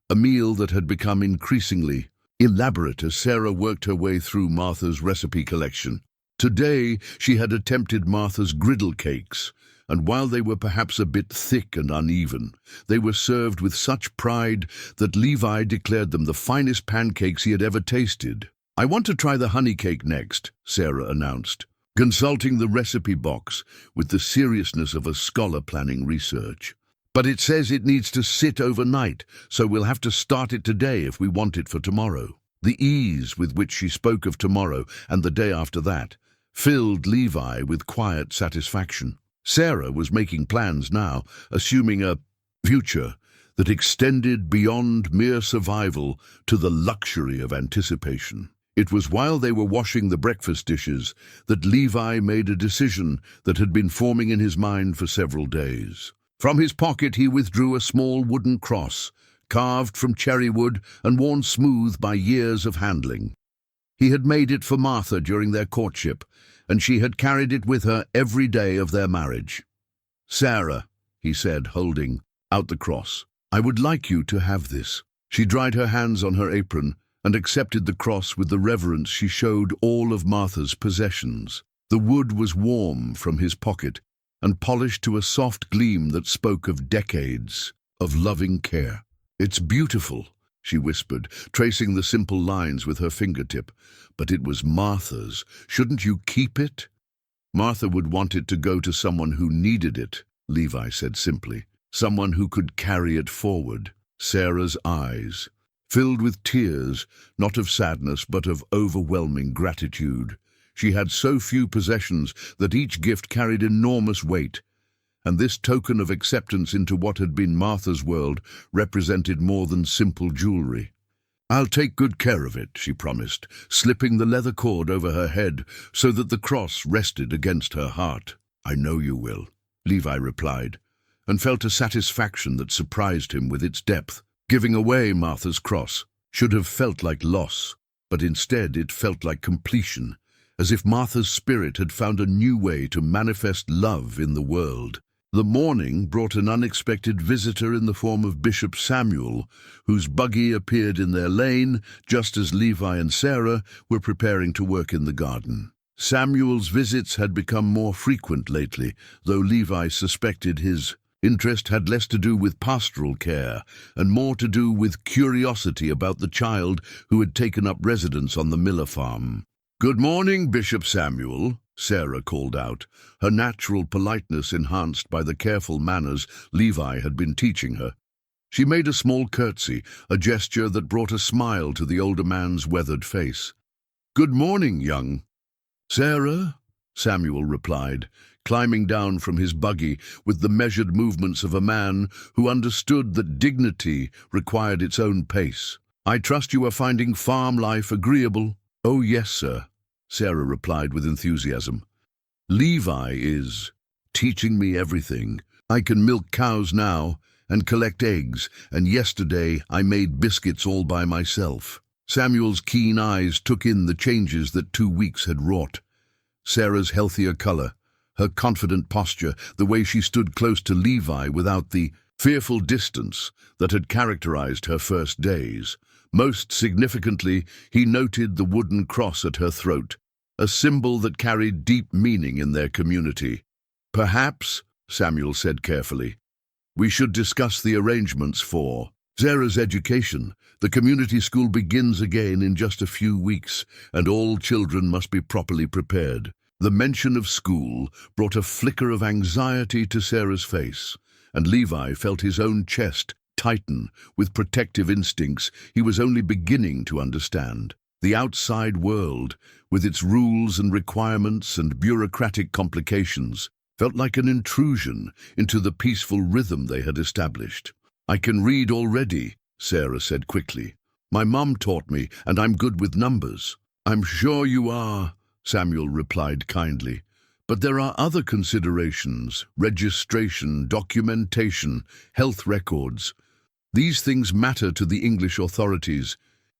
Speaker 1: a meal that had become increasingly elaborate as Sarah worked her way through Martha's recipe collection. Today, she had attempted Martha's griddle cakes, and while they were perhaps a bit thick and uneven, they were served with such pride that Levi declared them the finest pancakes he had ever tasted. "I want to try the honey cake next," Sarah announced, consulting the recipe box with the seriousness of a scholar planning research. "But it says it needs to sit overnight, so we'll have to start it today if we want it for tomorrow." The ease with which she spoke of tomorrow and the day after that filled Levi with quiet satisfaction. Sarah was making plans now, assuming a future that extended beyond mere survival to the luxury of anticipation. It was while they were washing the breakfast dishes that Levi made a decision that had been forming in his mind for several days. From his pocket he withdrew a small wooden cross, carved from cherry wood and worn smooth by years of handling. He had made it for Martha during their courtship, and she had carried it with her every day of their marriage. "Sarah," he said, holding out the cross, "I would like you to have this." She dried her hands on her apron and accepted the cross with the reverence she showed all of Martha's possessions. The wood was warm from his pocket and polished to a soft gleam that spoke of decades of loving care. "It's beautiful," she whispered, tracing the simple lines with her fingertip. "But it was Martha's. Shouldn't you keep it?" "Martha would want it to go to someone who needed it," Levi said simply. "Someone who could carry it forward." Sarah's eyes filled with tears, not of sadness but of overwhelming gratitude. She had so few possessions that each gift carried enormous weight, and this token of acceptance into what had been Martha's world represented more than simple jewelry. "I'll take good care of it," she promised, slipping the leather cord over her head so that the cross rested against her heart. "I know you will," Levi replied, and felt a satisfaction that surprised him with its depth. Giving away Martha's cross should have felt like loss, but instead it felt like completion, as if Martha's spirit had found a new way to manifest love in the world. The morning brought an unexpected visitor in the form of Bishop Samuel, whose buggy appeared in their lane just as Levi and Sarah were preparing to work in the garden. Samuel's visits had become more frequent lately, though Levi suspected his interest had less to do with pastoral care and more to do with curiosity about the child who had taken up residence on the Miller farm. "Good morning, Bishop Samuel," Sarah called out, her natural politeness enhanced by the careful manners Levi had been teaching her. She made a small curtsy, a gesture that brought a smile to the older man's weathered face. "Good morning, young." "Sarah," Samuel replied, climbing down from his buggy with the measured movements of a man who understood that dignity required its own pace. "I trust you are finding farm life agreeable." "Oh, yes, sir," Sarah replied with enthusiasm. "Levi is teaching me everything. I can milk cows now and collect eggs, and yesterday I made biscuits all by myself." Samuel's keen eyes took in the changes that 2 weeks had wrought. Sarah's healthier color, her confident posture, the way she stood close to Levi without the fearful distance that had characterized her first days. Most significantly, he noted the wooden cross at her throat, a symbol that carried deep meaning in their community. "Perhaps," Samuel said carefully, "we should discuss the arrangements for Sarah's education. The community school begins again in just a few weeks, and all children must be properly prepared." The mention of school brought a flicker of anxiety to Sarah's face, and Levi felt his own chest tighten with protective instincts he was only beginning to understand. The outside world, with its rules and requirements and bureaucratic complications, felt like an intrusion into the peaceful rhythm they had established. "I can read already," Sarah said quickly. "My mum taught me, and I'm good with numbers." "I'm sure you are," Samuel replied kindly. "But there are other considerations: registration, documentation, health records. These things matter to the English authorities,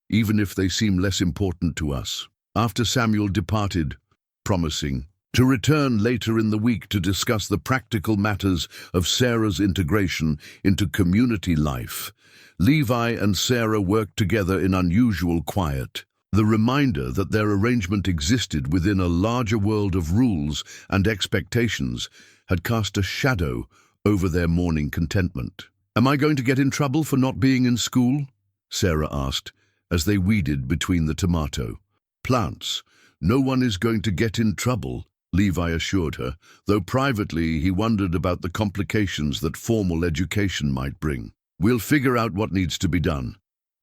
Speaker 1: even if they seem less important to us." After Samuel departed, promising to return later in the week to discuss the practical matters of Sarah's integration into community life, Levi and Sarah worked together in unusual quiet. The reminder that their arrangement existed within a larger world of rules and expectations had cast a shadow over their morning contentment. "Am I going to get in trouble for not being in school?" Sarah asked, as they weeded between the tomato plants. "No one is going to get in trouble," Levi assured her, though privately he wondered about the complications that formal education might bring. "We'll figure out what needs to be done."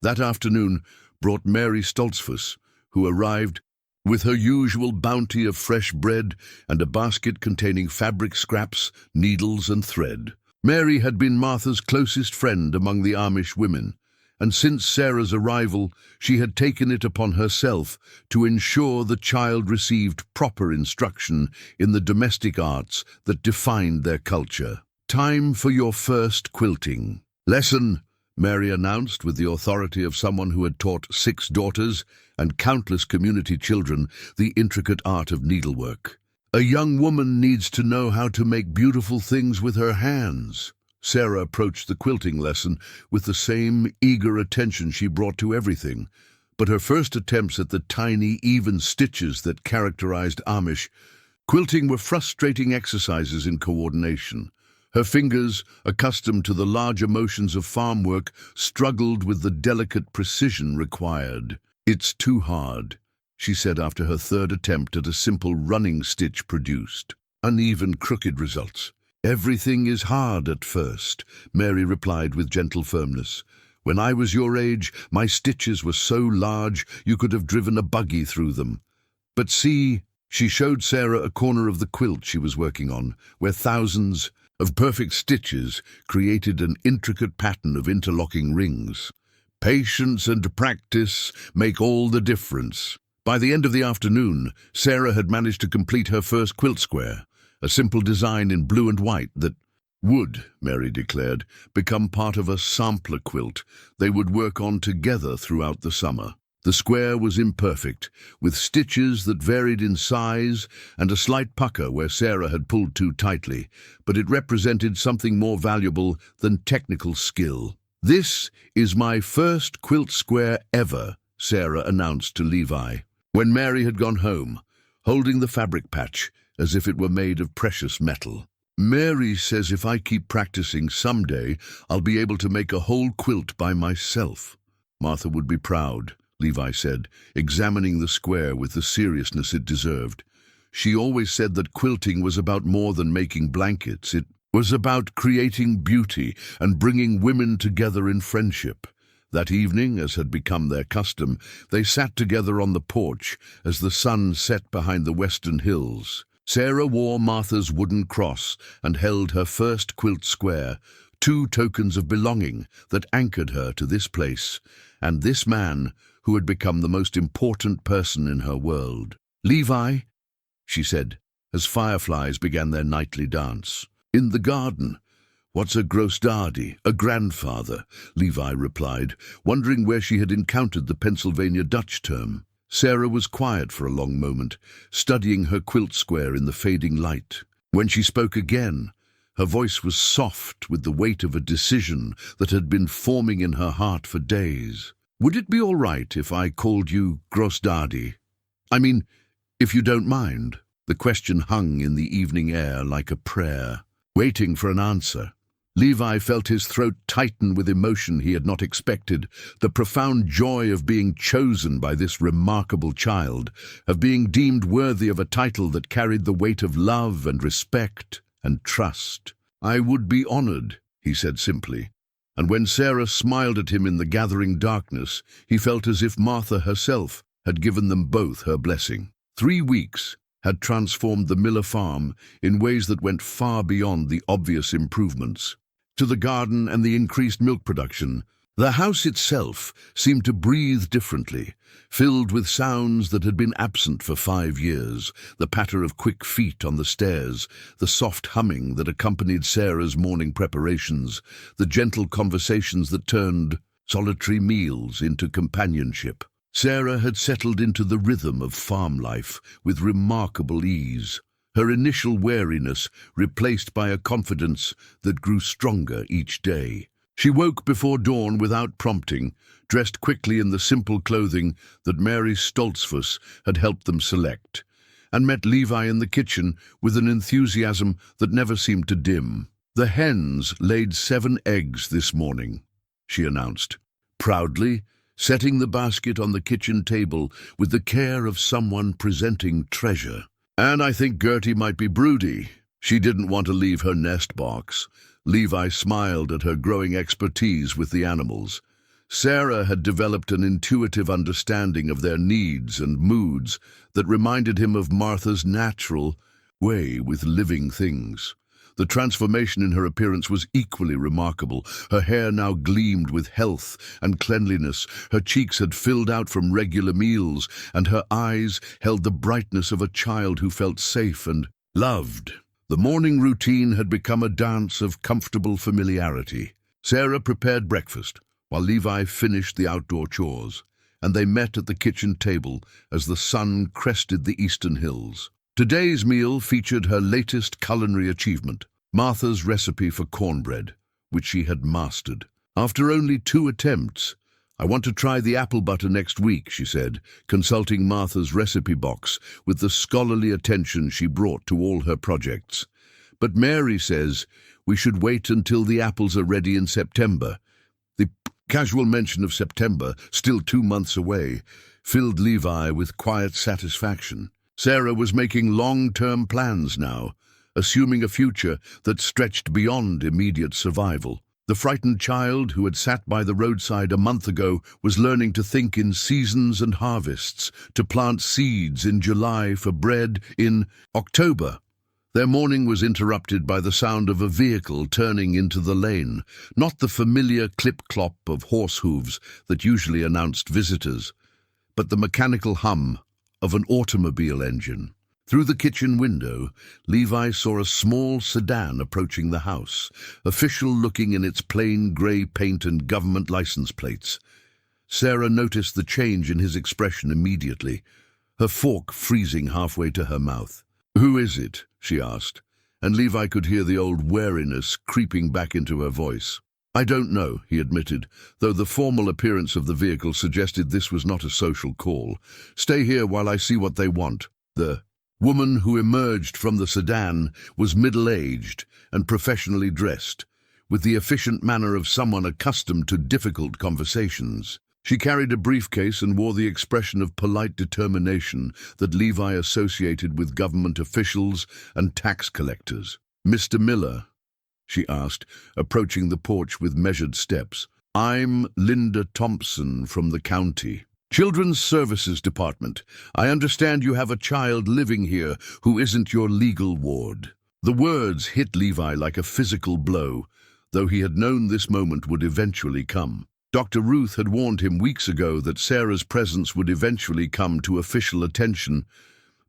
Speaker 1: That afternoon brought Mary Stoltzfus, who arrived with her usual bounty of fresh bread and a basket containing fabric scraps, needles and thread. Mary had been Martha's closest friend among the Amish women, and since Sarah's arrival she had taken it upon herself to ensure the child received proper instruction in the domestic arts that defined their culture. "Time for your first quilting lesson," Mary announced with the authority of someone who had taught 6 daughters and countless community children the intricate art of needlework. "A young woman needs to know how to make beautiful things with her hands." Sarah approached the quilting lesson with the same eager attention she brought to everything, but her first attempts at the tiny, even stitches that characterized Amish quilting were frustrating exercises in coordination. Her fingers, accustomed to the larger motions of farm work, struggled with the delicate precision required. "It's too hard," she said after her third attempt at a simple running stitch produced uneven, crooked results. "Everything is hard at first," Mary replied with gentle firmness. "When I was your age, my stitches were so large you could have driven a buggy through them. But see," she showed Sarah a corner of the quilt she was working on, where thousands of perfect stitches created an intricate pattern of interlocking rings. "Patience and practice make all the difference." By the end of the afternoon, Sarah had managed to complete her first quilt square, a simple design in blue and white that would, Mary declared, become part of a sampler quilt they would work on together throughout the summer. The square was imperfect, with stitches that varied in size and a slight pucker where Sarah had pulled too tightly, but it represented something more valuable than technical skill. "This is my first quilt square ever," Sarah announced to Levi. When Mary had gone home, holding the fabric patch as if it were made of precious metal. "Mary says if I keep practicing, someday I'll be able to make a whole quilt by myself." "Martha would be proud," Levi said, examining the square with the seriousness it deserved. "She always said that quilting was about more than making blankets. It was about creating beauty and bringing women together in friendship." That evening, as had become their custom, they sat together on the porch as the sun set behind the western hills. Sarah wore Martha's wooden cross and held her first quilt square, two tokens of belonging that anchored her to this place and this man who had become the most important person in her world. "Levi," she said, as fireflies began their nightly dance. "In the garden." "What's a grossdaddy, a grandfather?" Levi replied, wondering where she had encountered the Pennsylvania Dutch term. Sarah was quiet for a long moment, studying her quilt square in the fading light. When she spoke again, her voice was soft with the weight of a decision that had been forming in her heart for days. "Would it be all right if I called you grossdaddy? I mean, if you don't mind." The question hung in the evening air like a prayer, waiting for an answer. Levi felt his throat tighten with emotion he had not expected, the profound joy of being chosen by this remarkable child, of being deemed worthy of a title that carried the weight of love and respect and trust. "I would be honored," he said simply, and when Sarah smiled at him in the gathering darkness, he felt as if Martha herself had given them both her blessing. 3 weeks had transformed the Miller farm in ways that went far beyond the obvious improvements. To the garden and the increased milk production, the house itself seemed to breathe differently, filled with sounds that had been absent for 5 years, the patter of quick feet on the stairs, the soft humming that accompanied Sarah's morning preparations, the gentle conversations that turned solitary meals into companionship. Sarah had settled into the rhythm of farm life with remarkable ease, her initial wariness replaced by a confidence that grew stronger each day. She woke before dawn without prompting, dressed quickly in the simple clothing that Mary Stoltzfus had helped them select, and met Levi in the kitchen with an enthusiasm that never seemed to dim. "The hens laid 7 eggs this morning," she announced, proudly, setting the basket on the kitchen table with the care of someone presenting treasure. "And I think Gertie might be broody. She didn't want to leave her nest box." Levi smiled at her growing expertise with the animals. Sarah had developed an intuitive understanding of their needs and moods that reminded him of Martha's natural way with living things. The transformation in her appearance was equally remarkable. Her hair now gleamed with health and cleanliness, her cheeks had filled out from regular meals, and her eyes held the brightness of a child who felt safe and loved. The morning routine had become a dance of comfortable familiarity. Sarah prepared breakfast, while Levi finished the outdoor chores, and they met at the kitchen table as the sun crested the eastern hills. Today's meal featured her latest culinary achievement, Martha's recipe for cornbread, which she had mastered. After only 2 attempts, "I want to try the apple butter next week," she said, consulting Martha's recipe box with the scholarly attention she brought to all her projects. "But Mary says we should wait until the apples are ready in September." The casual mention of September, still 2 months away, filled Levi with quiet satisfaction. Sarah was making long-term plans now, assuming a future that stretched beyond immediate survival. The frightened child who had sat by the roadside a month ago was learning to think in seasons and harvests, to plant seeds in July for bread in October. Their morning was interrupted by the sound of a vehicle turning into the lane, not the familiar clip-clop of horse hooves that usually announced visitors, but the mechanical hum of an automobile engine. Through the kitchen window, Levi saw a small sedan approaching the house, official-looking in its plain grey paint and government license plates. Sarah noticed the change in his expression immediately, her fork freezing halfway to her mouth. "Who is it?" she asked, and Levi could hear the old wariness creeping back into her voice. "I don't know," he admitted, though the formal appearance of the vehicle suggested this was not a social call. "Stay here while I see what they want." The woman who emerged from the sedan was middle-aged and professionally dressed, with the efficient manner of someone accustomed to difficult conversations. She carried a briefcase and wore the expression of polite determination that Levi associated with government officials and tax collectors. "Mr. Miller?" she asked, approaching the porch with measured steps. "I'm Linda Thompson from the county Children's Services Department. I understand you have a child living here who isn't your legal ward." The words hit Levi like a physical blow, though he had known this moment would eventually come. Dr. Ruth had warned him weeks ago that Sarah's presence would eventually come to official attention,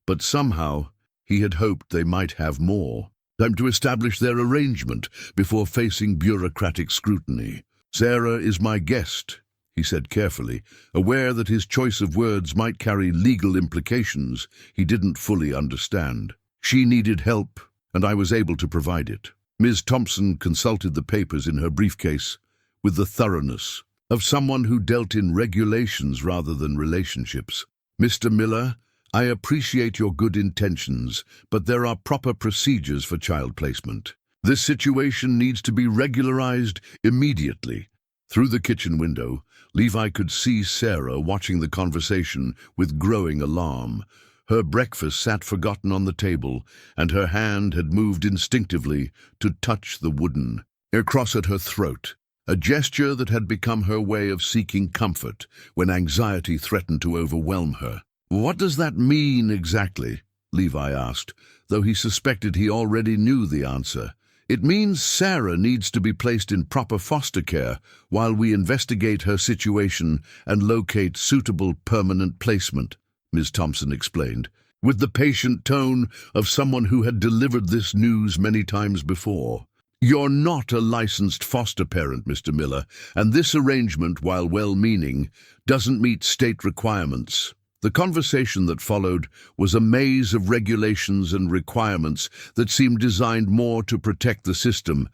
Speaker 1: but somehow he had hoped they might have more time to establish their arrangement before facing bureaucratic scrutiny. "Sarah is my guest," he said carefully, aware that his choice of words might carry legal implications he didn't fully understand. "She needed help, and I was able to provide it." Ms. Thompson consulted the papers in her briefcase with the thoroughness of someone who dealt in regulations rather than relationships. "Mr. Miller, I appreciate your good intentions, but there are proper procedures for child placement. This situation needs to be regularized immediately." Through the kitchen window, Levi could see Sarah watching the conversation with growing alarm. Her breakfast sat forgotten on the table, and her hand had moved instinctively to touch the wooden cross at her throat, a gesture that had become her way of seeking comfort when anxiety threatened to overwhelm her. "What does that mean exactly?" Levi asked, though he suspected he already knew the answer. "It means Sarah needs to be placed in proper foster care while we investigate her situation and locate suitable permanent placement," Ms. Thompson explained, with the patient tone of someone who had delivered this news many times before. "You're not a licensed foster parent, Mr. Miller, and this arrangement, while well-meaning, doesn't meet state requirements." The conversation that followed was a maze of regulations and requirements that seemed designed more to protect the system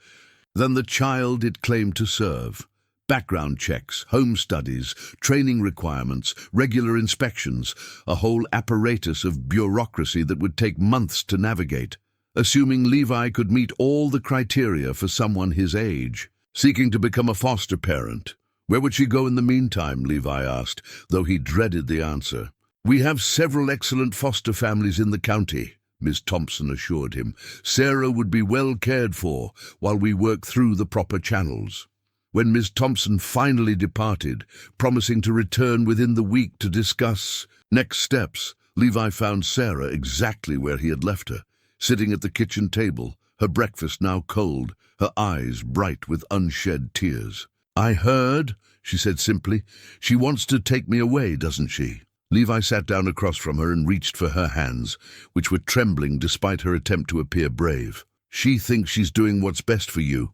Speaker 1: than the child it claimed to serve. Background checks, home studies, training requirements, regular inspections, a whole apparatus of bureaucracy that would take months to navigate. Assuming Levi could meet all the criteria for someone his age, seeking to become a foster parent, where would she go in the meantime, Levi asked, though he dreaded the answer. "We have several excellent foster families in the county," Ms. Thompson assured him. "Sarah would be well cared for while we work through the proper channels." When Ms. Thompson finally departed, promising to return within the week to discuss next steps, Levi found Sarah exactly where he had left her, sitting at the kitchen table, her breakfast now cold, her eyes bright with unshed tears. "I heard," she said simply. "She wants to take me away, doesn't she?" Levi sat down across from her and reached for her hands, which were trembling despite her attempt to appear brave. "She thinks she's doing what's best for you,"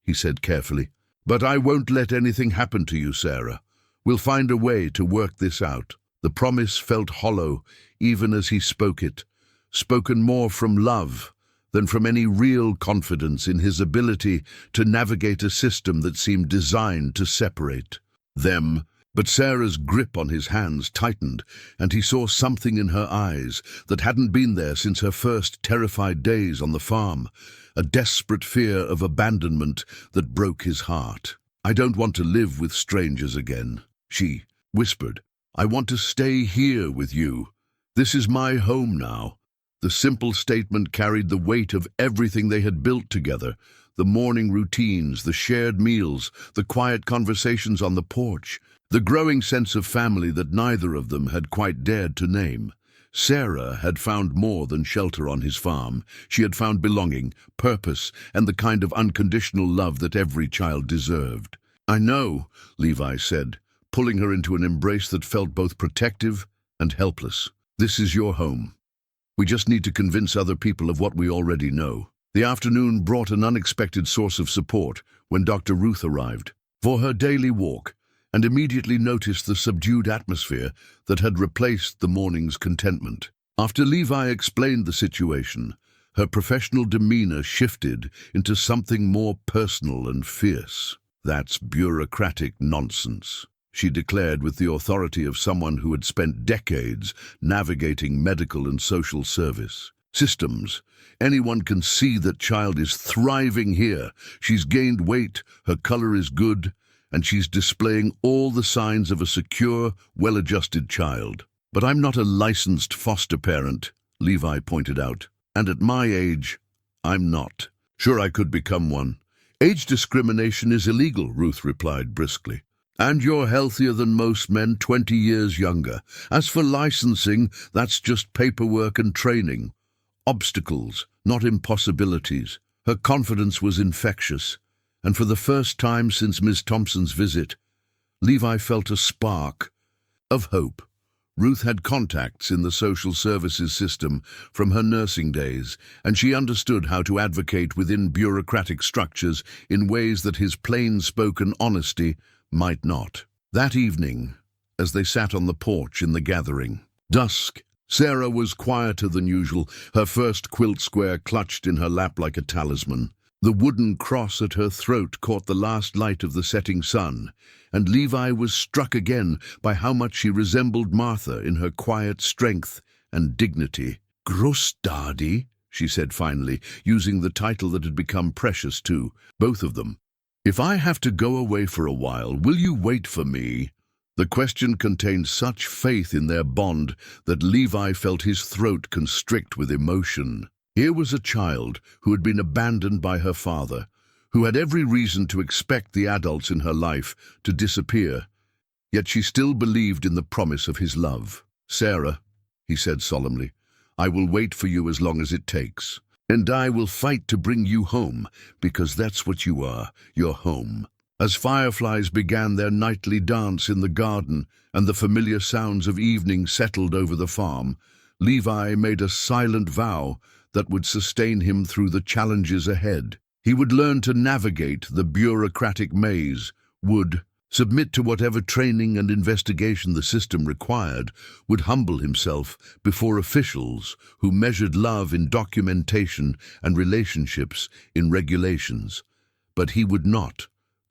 Speaker 1: he said carefully. "But I won't let anything happen to you, Sarah. We'll find a way to work this out." The promise felt hollow even as he spoke it, spoken more from love than from any real confidence in his ability to navigate a system that seemed designed to separate them. But Sarah's grip on his hands tightened, and he saw something in her eyes that hadn't been there since her first terrified days on the farm, a desperate fear of abandonment that broke his heart. "I don't want to live with strangers again," she whispered. "I want to stay here with you. This is my home now." The simple statement carried the weight of everything they had built together, the morning routines, the shared meals, the quiet conversations on the porch, the growing sense of family that neither of them had quite dared to name. Sarah had found more than shelter on his farm. She had found belonging, purpose, and the kind of unconditional love that every child deserved. "I know," Levi said, pulling her into an embrace that felt both protective and helpless. "This is your home. We just need to convince other people of what we already know." The afternoon brought an unexpected source of support when Dr. Ruth arrived for her daily walk, and immediately noticed the subdued atmosphere that had replaced the morning's contentment. After Levi explained the situation, her professional demeanor shifted into something more personal and fierce. "That's bureaucratic nonsense," she declared with the authority of someone who had spent decades navigating medical and social service systems. Anyone can see that child is thriving here. She's gained weight, her color is good, and she's displaying all the signs of a secure, well-adjusted child. But I'm not a licensed foster parent, Levi pointed out. And at my age, I'm not. Sure, I could become one. Age discrimination is illegal, Ruth replied briskly. And you're healthier than most men 20 years younger. As for licensing, that's just paperwork and training. Obstacles, not impossibilities. Her confidence was infectious, and for the first time since Ms. Thompson's visit, Levi felt a spark of hope. Ruth had contacts in the social services system from her nursing days, and she understood how to advocate within bureaucratic structures in ways that his plain-spoken honesty might not. That evening, as they sat on the porch in the gathering dusk, Sarah was quieter than usual, her first quilt square clutched in her lap like a talisman. The wooden cross at her throat caught the last light of the setting sun, and Levi was struck again by how much she resembled Martha in her quiet strength and dignity. "Großdaddy," she said finally, using the title that had become precious to both of them. "If I have to go away for a while, will you wait for me?" The question contained such faith in their bond that Levi felt his throat constrict with emotion. Here was a child who had been abandoned by her father, who had every reason to expect the adults in her life to disappear, yet she still believed in the promise of his love. "Sarah," he said solemnly, "I will wait for you as long as it takes, and I will fight to bring you home, because that's what you are, you're home." As fireflies began their nightly dance in the garden and the familiar sounds of evening settled over the farm, Levi made a silent vow that would sustain him through the challenges ahead. He would learn to navigate the bureaucratic maze, would submit to whatever training and investigation the system required, would humble himself before officials who measured love in documentation and relationships in regulations. But he would not,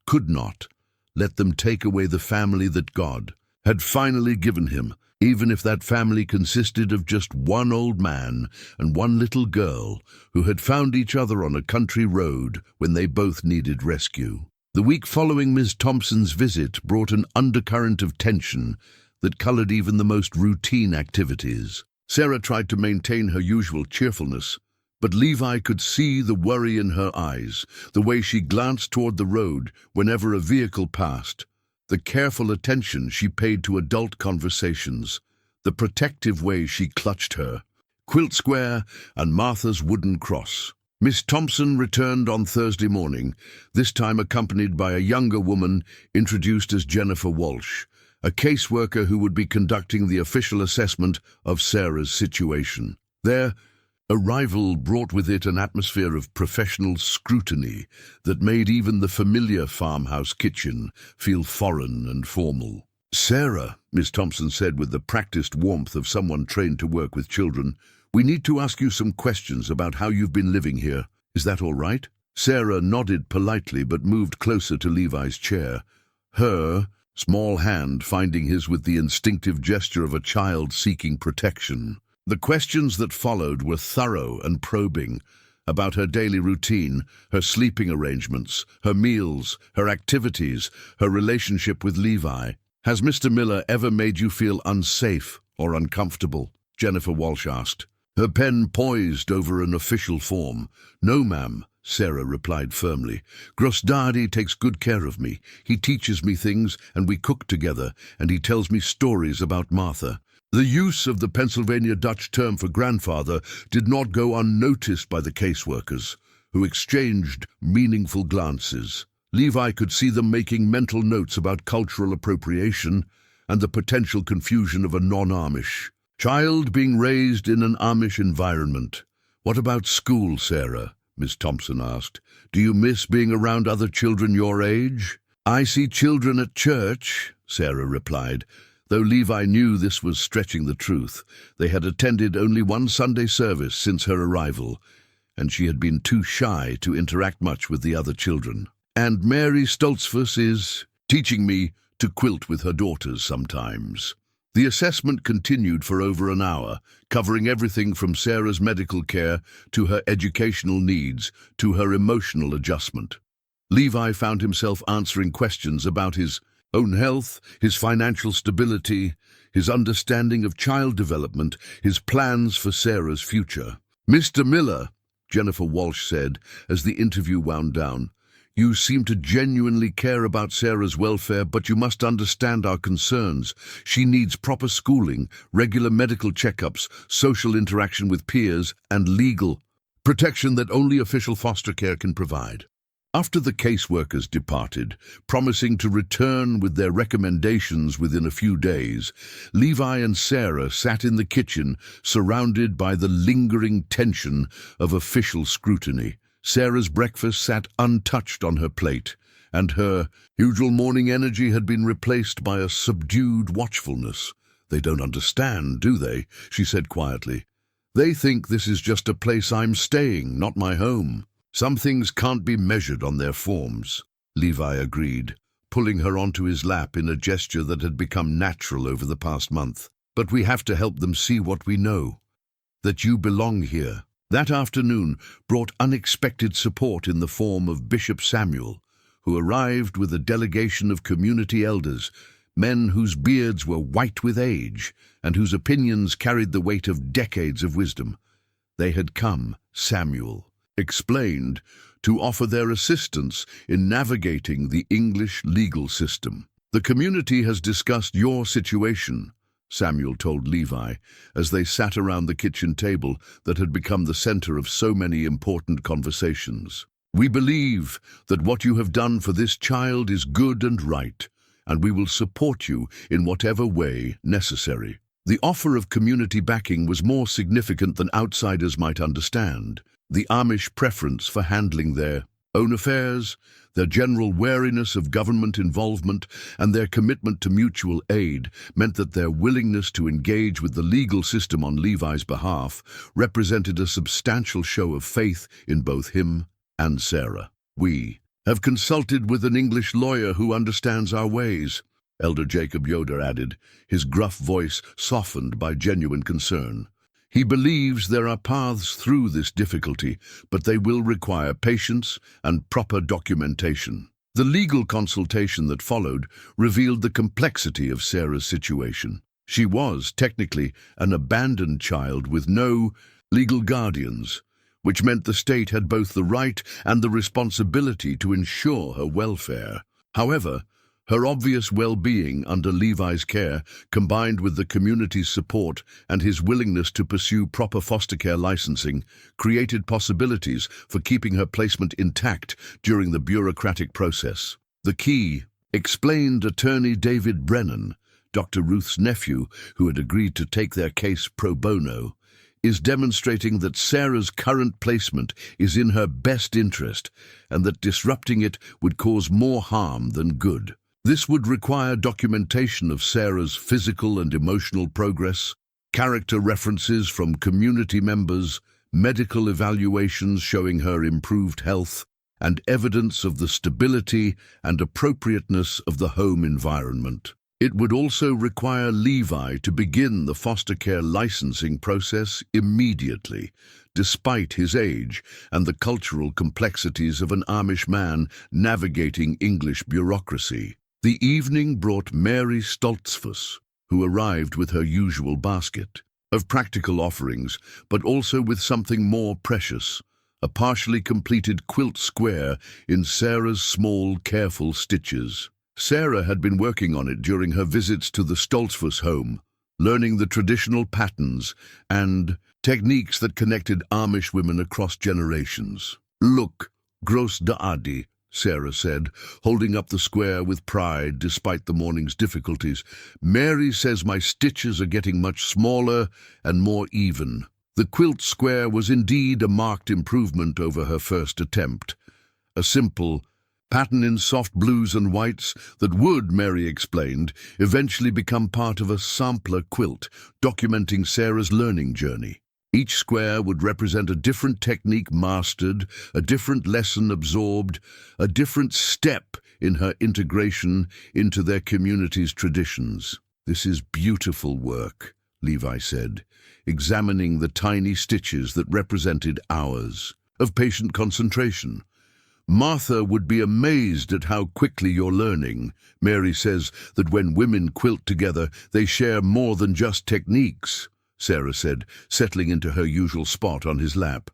Speaker 1: could not, let them take away the family that God had finally given him, even if that family consisted of just one old man and one little girl who had found each other on a country road when they both needed rescue. The week following Ms. Thompson's visit brought an undercurrent of tension that colored even the most routine activities. Sarah tried to maintain her usual cheerfulness, but Levi could see the worry in her eyes, the way she glanced toward the road whenever a vehicle passed, the careful attention she paid to adult conversations, the protective way she clutched her quilt square and Martha's wooden cross. Miss Thompson returned on Thursday morning, this time accompanied by a younger woman introduced as Jennifer Walsh, a caseworker who would be conducting the official assessment of Sarah's situation. Their arrival brought with it an atmosphere of professional scrutiny that made even the familiar farmhouse kitchen feel foreign and formal. "Sarah," Miss Thompson said with the practiced warmth of someone trained to work with children, "we need to ask you some questions about how you've been living here. Is that all right?" Sarah nodded politely but moved closer to Levi's chair, her small hand finding his with the instinctive gesture of a child seeking protection. The questions that followed were thorough and probing, about her daily routine, her sleeping arrangements, her meals, her activities, her relationship with Levi. "Has Mr. Miller ever made you feel unsafe or uncomfortable?" Jennifer Walsh asked, her pen poised over an official form. "No, ma'am," Sarah replied firmly. "Großdaddy takes good care of me. He teaches me things, and we cook together, and he tells me stories about Martha." The use of the Pennsylvania Dutch term for grandfather did not go unnoticed by the caseworkers, who exchanged meaningful glances. Levi could see them making mental notes about cultural appropriation and the potential confusion of a non-Amish child being raised in an Amish environment. "What about school, Sarah?" Miss Thompson asked. "Do you miss being around other children your age?" "I see children at church," Sarah replied, though Levi knew this was stretching the truth. They had attended only one Sunday service since her arrival, and she had been too shy to interact much with the other children. "And Mary Stoltzfus is teaching me to quilt with her daughters sometimes. The assessment continued for over an hour, covering everything from Sarah's medical care to her educational needs to her emotional adjustment. Levi found himself answering questions about his own health, his financial stability, his understanding of child development, his plans for Sarah's future. "Mr. Miller," Jennifer Walsh said as the interview wound down, "you seem to genuinely care about Sarah's welfare, but you must understand our concerns. She needs proper schooling, regular medical checkups, social interaction with peers, and legal protection that only official foster care can provide." After the caseworkers departed, promising to return with their recommendations within a few days, Levi and Sarah sat in the kitchen, surrounded by the lingering tension of official scrutiny. Sarah's breakfast sat untouched on her plate, and her usual morning energy had been replaced by a subdued watchfulness. "They don't understand, do they?" she said quietly. "They think this is just a place I'm staying, not my home. Some things can't be measured on their forms," Levi agreed, pulling her onto his lap in a gesture that had become natural over the past month. "But we have to help them see what we know, that you belong here." That afternoon brought unexpected support in the form of Bishop Samuel, who arrived with a delegation of community elders, men whose beards were white with age and whose opinions carried the weight of decades of wisdom. They had come, Samuel explained, to offer their assistance in navigating the English legal system. "The community has discussed your situation," Samuel told Levi, as they sat around the kitchen table that had become the center of so many important conversations. "We believe that what you have done for this child is good and right, and we will support you in whatever way necessary." The offer of community backing was more significant than outsiders might understand. The Amish preference for handling their own affairs, their general wariness of government involvement, and their commitment to mutual aid meant that their willingness to engage with the legal system on Levi's behalf represented a substantial show of faith in both him and Sarah. "We have consulted with an English lawyer who understands our ways," Elder Jacob Yoder added, his gruff voice softened by genuine concern. "He believes there are paths through this difficulty, but they will require patience and proper documentation." The legal consultation that followed revealed the complexity of Sarah's situation. She was, technically, an abandoned child with no legal guardians, which meant the state had both the right and the responsibility to ensure her welfare. However, her obvious well-being under Levi's care, combined with the community's support and his willingness to pursue proper foster care licensing, created possibilities for keeping her placement intact during the bureaucratic process. "The key," explained attorney David Brennan, Dr. Ruth's nephew who had agreed to take their case pro bono, "is demonstrating that Sarah's current placement is in her best interest and that disrupting it would cause more harm than good. This would require documentation of Sarah's physical and emotional progress, character references from community members, medical evaluations showing her improved health, and evidence of the stability and appropriateness of the home environment. It would also require Levi to begin the foster care licensing process immediately, despite his age and the cultural complexities of an Amish man navigating English bureaucracy. The evening brought Mary Stoltzfus, who arrived with her usual basket of practical offerings, but also with something more precious, a partially completed quilt square in Sarah's small, careful stitches. Sarah had been working on it during her visits to the Stoltzfus home, learning the traditional patterns and techniques that connected Amish women across generations. "Look, gross daadi," Sarah said, holding up the square with pride despite the morning's difficulties. "Mary says my stitches are getting much smaller and more even." The quilt square was indeed a marked improvement over her first attempt. A simple pattern in soft blues and whites that would, Mary explained, eventually become part of a sampler quilt, documenting Sarah's learning journey. Each square would represent a different technique mastered, a different lesson absorbed, a different step in her integration into their community's traditions. "This is beautiful work," Levi said, examining the tiny stitches that represented hours of patient concentration. "Martha would be amazed at how quickly you're learning. Mary says that when women quilt together, they share more than just techniques," Sarah said, settling into her usual spot on his lap.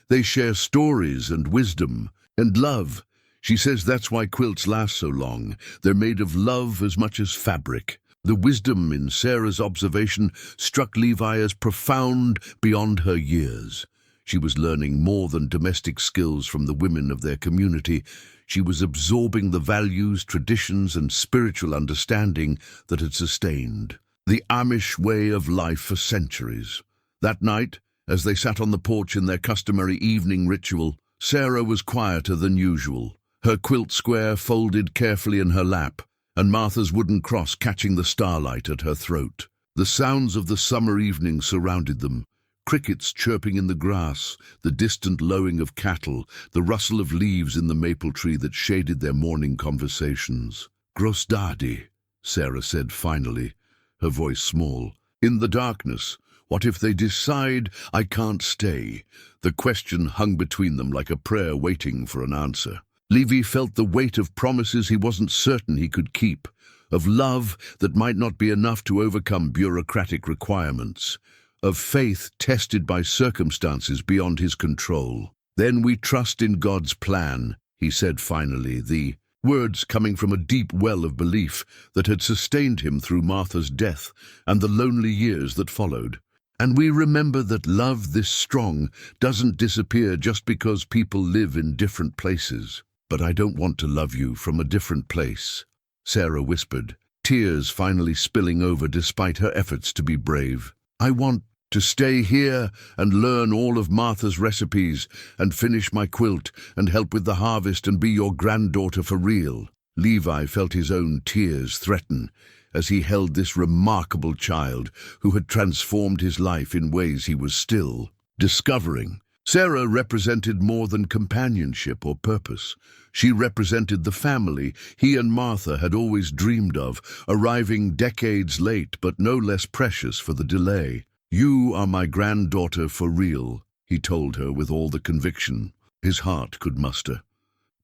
Speaker 1: "They share stories and wisdom and love. She says that's why quilts last so long. They're made of love as much as fabric." The wisdom in Sarah's observation struck Levi as profound beyond her years. She was learning more than domestic skills from the women of their community. She was absorbing the values, traditions, and spiritual understanding that had sustained the Amish way of life for centuries. That night, as they sat on the porch in their customary evening ritual, Sarah was quieter than usual, her quilt square folded carefully in her lap, and Martha's wooden cross catching the starlight at her throat. The sounds of the summer evening surrounded them. Crickets chirping in the grass, the distant lowing of cattle, the rustle of leaves in the maple tree that shaded their morning conversations. "Gross daddy," Sarah said finally, her voice small. "In the darkness, what if they decide I can't stay?" The question hung between them like a prayer waiting for an answer. Levi felt the weight of promises he wasn't certain he could keep, of love that might not be enough to overcome bureaucratic requirements, of faith tested by circumstances beyond his control. "Then we trust in God's plan," he said finally, the words coming from a deep well of belief that had sustained him through Martha's death and the lonely years that followed. "And we remember that love this strong doesn't disappear just because people live in different places." "But I don't want to love you from a different place," Sarah whispered, tears finally spilling over despite her efforts to be brave. "I want to stay here and learn all of Martha's recipes and finish my quilt and help with the harvest and be your granddaughter for real." Levi felt his own tears threaten as he held this remarkable child who had transformed his life in ways he was still discovering. Sarah represented more than companionship or purpose. She represented the family he and Martha had always dreamed of, arriving decades late but no less precious for the delay. "You are my granddaughter for real," he told her with all the conviction his heart could muster.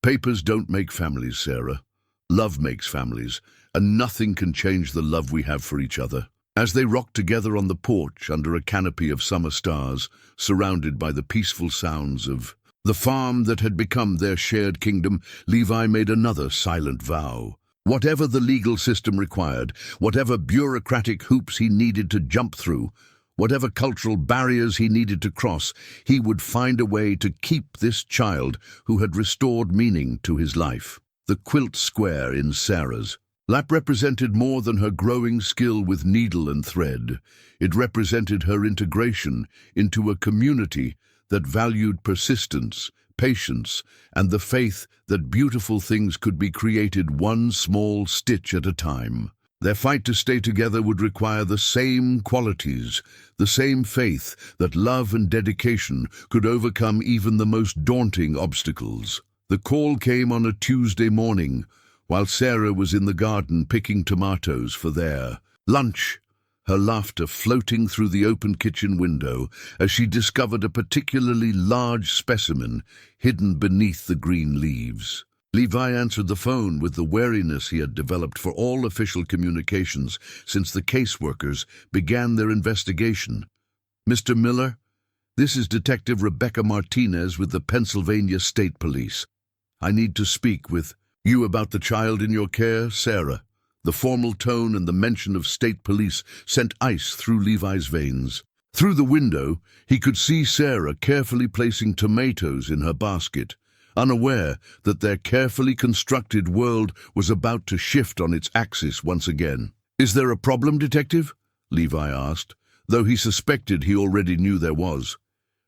Speaker 1: "Papers don't make families, Sarah. Love makes families, and nothing can change the love we have for each other." As they rocked together on the porch under a canopy of summer stars, surrounded by the peaceful sounds of the farm that had become their shared kingdom, Levi made another silent vow. Whatever the legal system required, whatever bureaucratic hoops he needed to jump through, whatever cultural barriers he needed to cross, he would find a way to keep this child who had restored meaning to his life. The quilt square in Sarah's lap represented more than her growing skill with needle and thread. It represented her integration into a community that valued persistence, patience, and the faith that beautiful things could be created one small stitch at a time. Their fight to stay together would require the same qualities, the same faith that love and dedication could overcome even the most daunting obstacles. The call came on a Tuesday morning, while Sarah was in the garden picking tomatoes for their lunch, her laughter floating through the open kitchen window as she discovered a particularly large specimen hidden beneath the green leaves. Levi answered the phone with the wariness he had developed for all official communications since the caseworkers began their investigation. "Mr. Miller, this is Detective Rebecca Martinez with the Pennsylvania State Police. I need to speak with you about the child in your care, Sarah." The formal tone and the mention of state police sent ice through Levi's veins. Through the window, he could see Sarah carefully placing tomatoes in her basket, unaware that their carefully constructed world was about to shift on its axis once again. "Is there a problem, Detective?" Levi asked, though he suspected he already knew there was.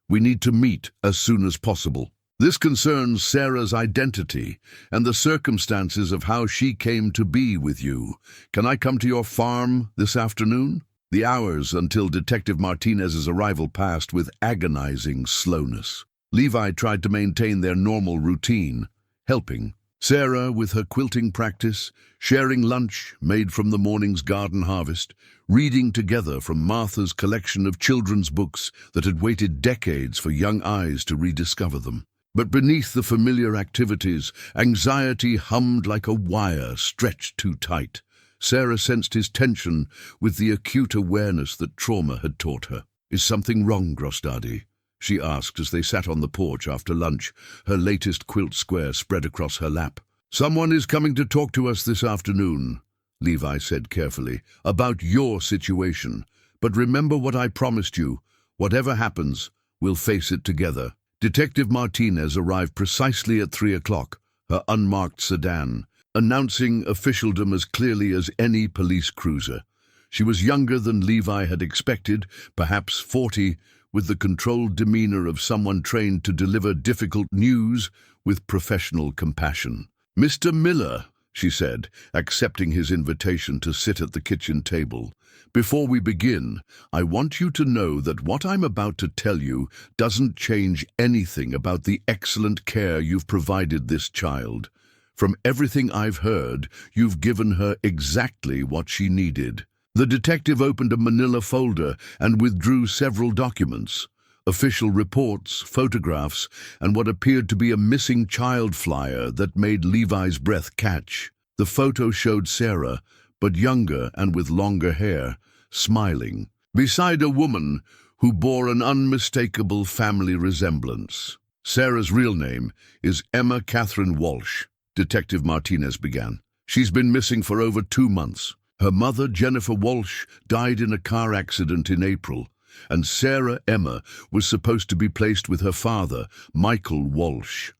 Speaker 1: "We need to meet as soon as possible. This concerns Sarah's identity and the circumstances of how she came to be with you. Can I come to your farm this afternoon?" The hours until Detective Martinez's arrival passed with agonizing slowness. Levi tried to maintain their normal routine, helping, Sarah, with her quilting practice, sharing lunch made from the morning's garden harvest, reading together from Martha's collection of children's books that had waited decades for young eyes to rediscover them. But beneath the familiar activities, anxiety hummed like a wire stretched too tight. Sarah sensed his tension with the acute awareness that trauma had taught her. "Is something wrong, Grostadi?" she asked as they sat on the porch after lunch, her latest quilt square spread across her lap. "Someone is coming to talk to us this afternoon," Levi said carefully, "about your situation. But remember what I promised you. Whatever happens, we'll face it together." Detective Martinez arrived precisely at 3 o'clock, her unmarked sedan, announcing officialdom as clearly as any police cruiser. She was younger than Levi had expected, perhaps 40, with the controlled demeanor of someone trained to deliver difficult news with professional compassion. "Mr. Miller," she said, accepting his invitation to sit at the kitchen table, "before we begin, I want you to know that what I'm about to tell you doesn't change anything about the excellent care you've provided this child. From everything I've heard, you've given her exactly what she needed." The detective opened a manila folder and withdrew several documents, official reports, photographs, and what appeared to be a missing child flyer that made Levi's breath catch. The photo showed Sarah, but younger and with longer hair, smiling, beside a woman who bore an unmistakable family resemblance. "Sarah's real name is Emma Catherine Walsh," Detective Martinez began. "She's been missing for over 2 months. Her mother, Jennifer Walsh, died in a car accident in April, and Sarah Emma was supposed to be placed with her father, Michael Walsh."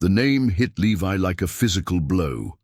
Speaker 1: The name hit Levi like a physical blow.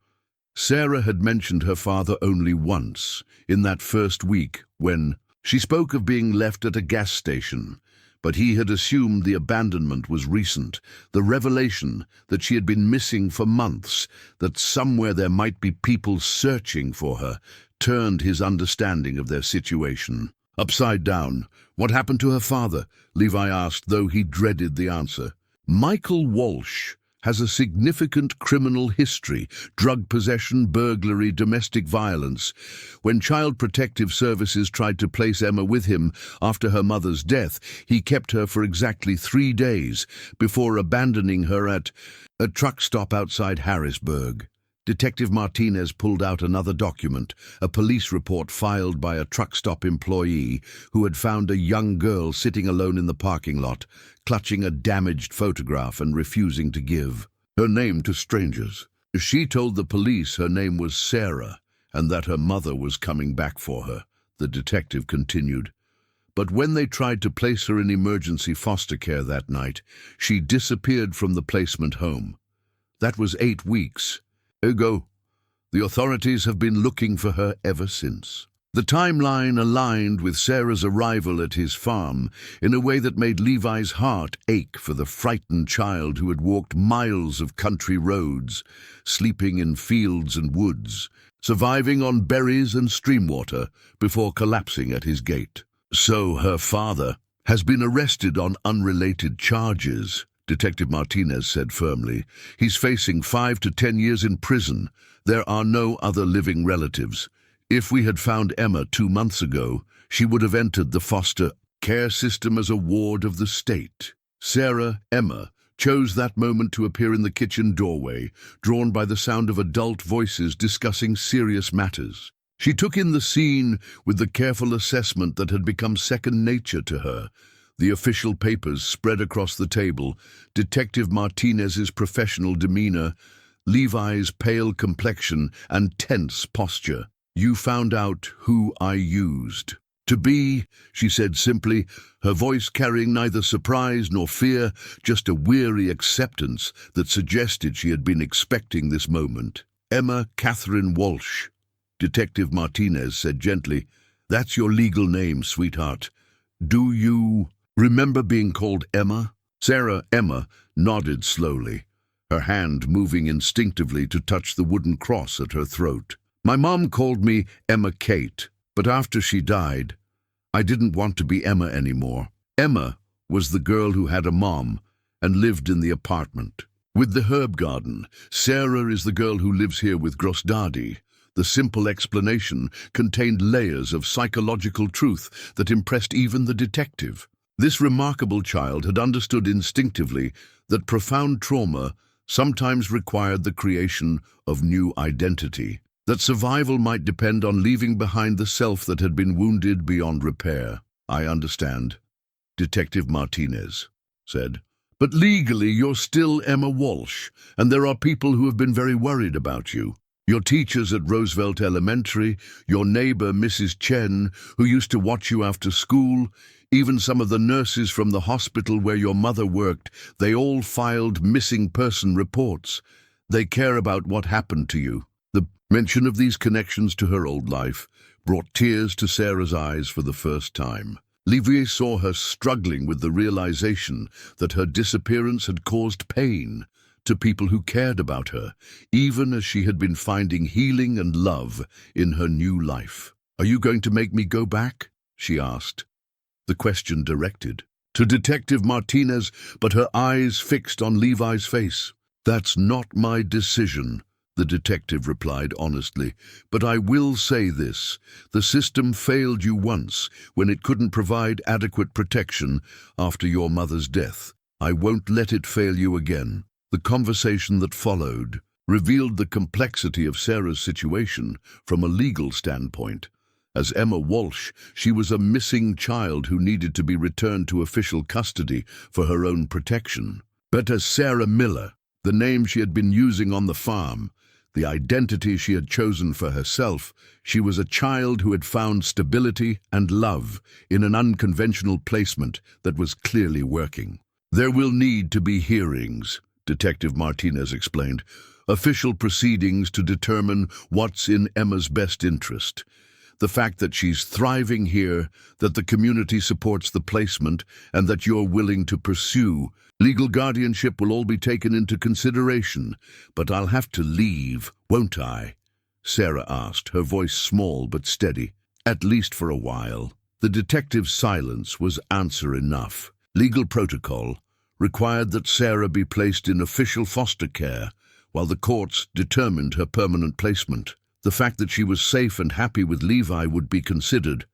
Speaker 1: Sarah had mentioned her father only once, in that first week, when she spoke of being left at a gas station, but he had assumed the abandonment was recent. The revelation that she had been missing for months, that somewhere there might be people searching for her, turned his understanding of their situation upside down. "What happened to her father?" Levi asked, though he dreaded the answer. "Michael Walsh has a significant criminal history: drug possession, burglary, domestic violence. When Child Protective Services tried to place Emma with him after her mother's death, he kept her for exactly 3 days before abandoning her at a truck stop outside Harrisburg." Detective Martinez pulled out another document, a police report filed by a truck stop employee who had found a young girl sitting alone in the parking lot, clutching a damaged photograph and refusing to give her name to strangers. "She told the police her name was Sarah and that her mother was coming back for her," the detective continued. "But when they tried to place her in emergency foster care that night, she disappeared from the placement home. That was 8 weeks. Ergo, the authorities have been looking for her ever since." The timeline aligned with Sarah's arrival at his farm in a way that made Levi's heart ache for the frightened child who had walked miles of country roads, sleeping in fields and woods, surviving on berries and stream water before collapsing at his gate. "So her father has been arrested on unrelated charges," Detective Martinez said firmly. "He's facing 5 to 10 years in prison. There are no other living relatives. If we had found Emma 2 months ago, she would have entered the foster care system as a ward of the state." Sarah Emma chose that moment to appear in the kitchen doorway, drawn by the sound of adult voices discussing serious matters. She took in the scene with the careful assessment that had become second nature to her. The official papers spread across the table, Detective Martinez's professional demeanor, Levi's pale complexion and tense posture. "You found out who I used to be," she said simply, her voice carrying neither surprise nor fear, just a weary acceptance that suggested she had been expecting this moment. "Emma Catherine Walsh," Detective Martinez said gently. "That's your legal name, sweetheart. Do you remember being called Emma?" Sarah Emma nodded slowly, her hand moving instinctively to touch the wooden cross at her throat. "My mom called me Emma Kate, but after she died, I didn't want to be Emma anymore. Emma was the girl who had a mom and lived in the apartment. With the herb garden, Sarah is the girl who lives here with Grosdadi. The simple explanation contained layers of psychological truth that impressed even the detective. This remarkable child had understood instinctively that profound trauma sometimes required the creation of new identity, that survival might depend on leaving behind the self that had been wounded beyond repair. "I understand," Detective Martinez said. "But legally you're still Emma Walsh, and there are people who have been very worried about you. Your teachers at Roosevelt Elementary, your neighbor Mrs. Chen, who used to watch you after school, even some of the nurses from the hospital where your mother worked, they all filed missing person reports. They care about what happened to you." The mention of these connections to her old life brought tears to Sarah's eyes for the first time. Levi saw her struggling with the realization that her disappearance had caused pain to people who cared about her, even as she had been finding healing and love in her new life. "Are you going to make me go back?" she asked. The question directed to Detective Martinez, but her eyes fixed on Levi's face. "That's not my decision," the detective replied honestly. "But I will say this. The system failed you once when it couldn't provide adequate protection after your mother's death. I won't let it fail you again." The conversation that followed revealed the complexity of Sarah's situation from a legal standpoint. As Emma Walsh, she was a missing child who needed to be returned to official custody for her own protection. But as Sarah Miller, the name she had been using on the farm, the identity she had chosen for herself, she was a child who had found stability and love in an unconventional placement that was clearly working. "There will need to be hearings," Detective Martinez explained, "official proceedings to determine what's in Emma's best interest. The fact that she's thriving here, that the community supports the placement, and that you're willing to pursue legal guardianship will all be taken into consideration. But I'll have to leave, won't I?" Sarah asked, her voice small but steady. "At least for a while." The detective's silence was answer enough. Legal protocol required that Sarah be placed in official foster care while the courts determined her permanent placement. The fact that she was safe and happy with Levi would be considered,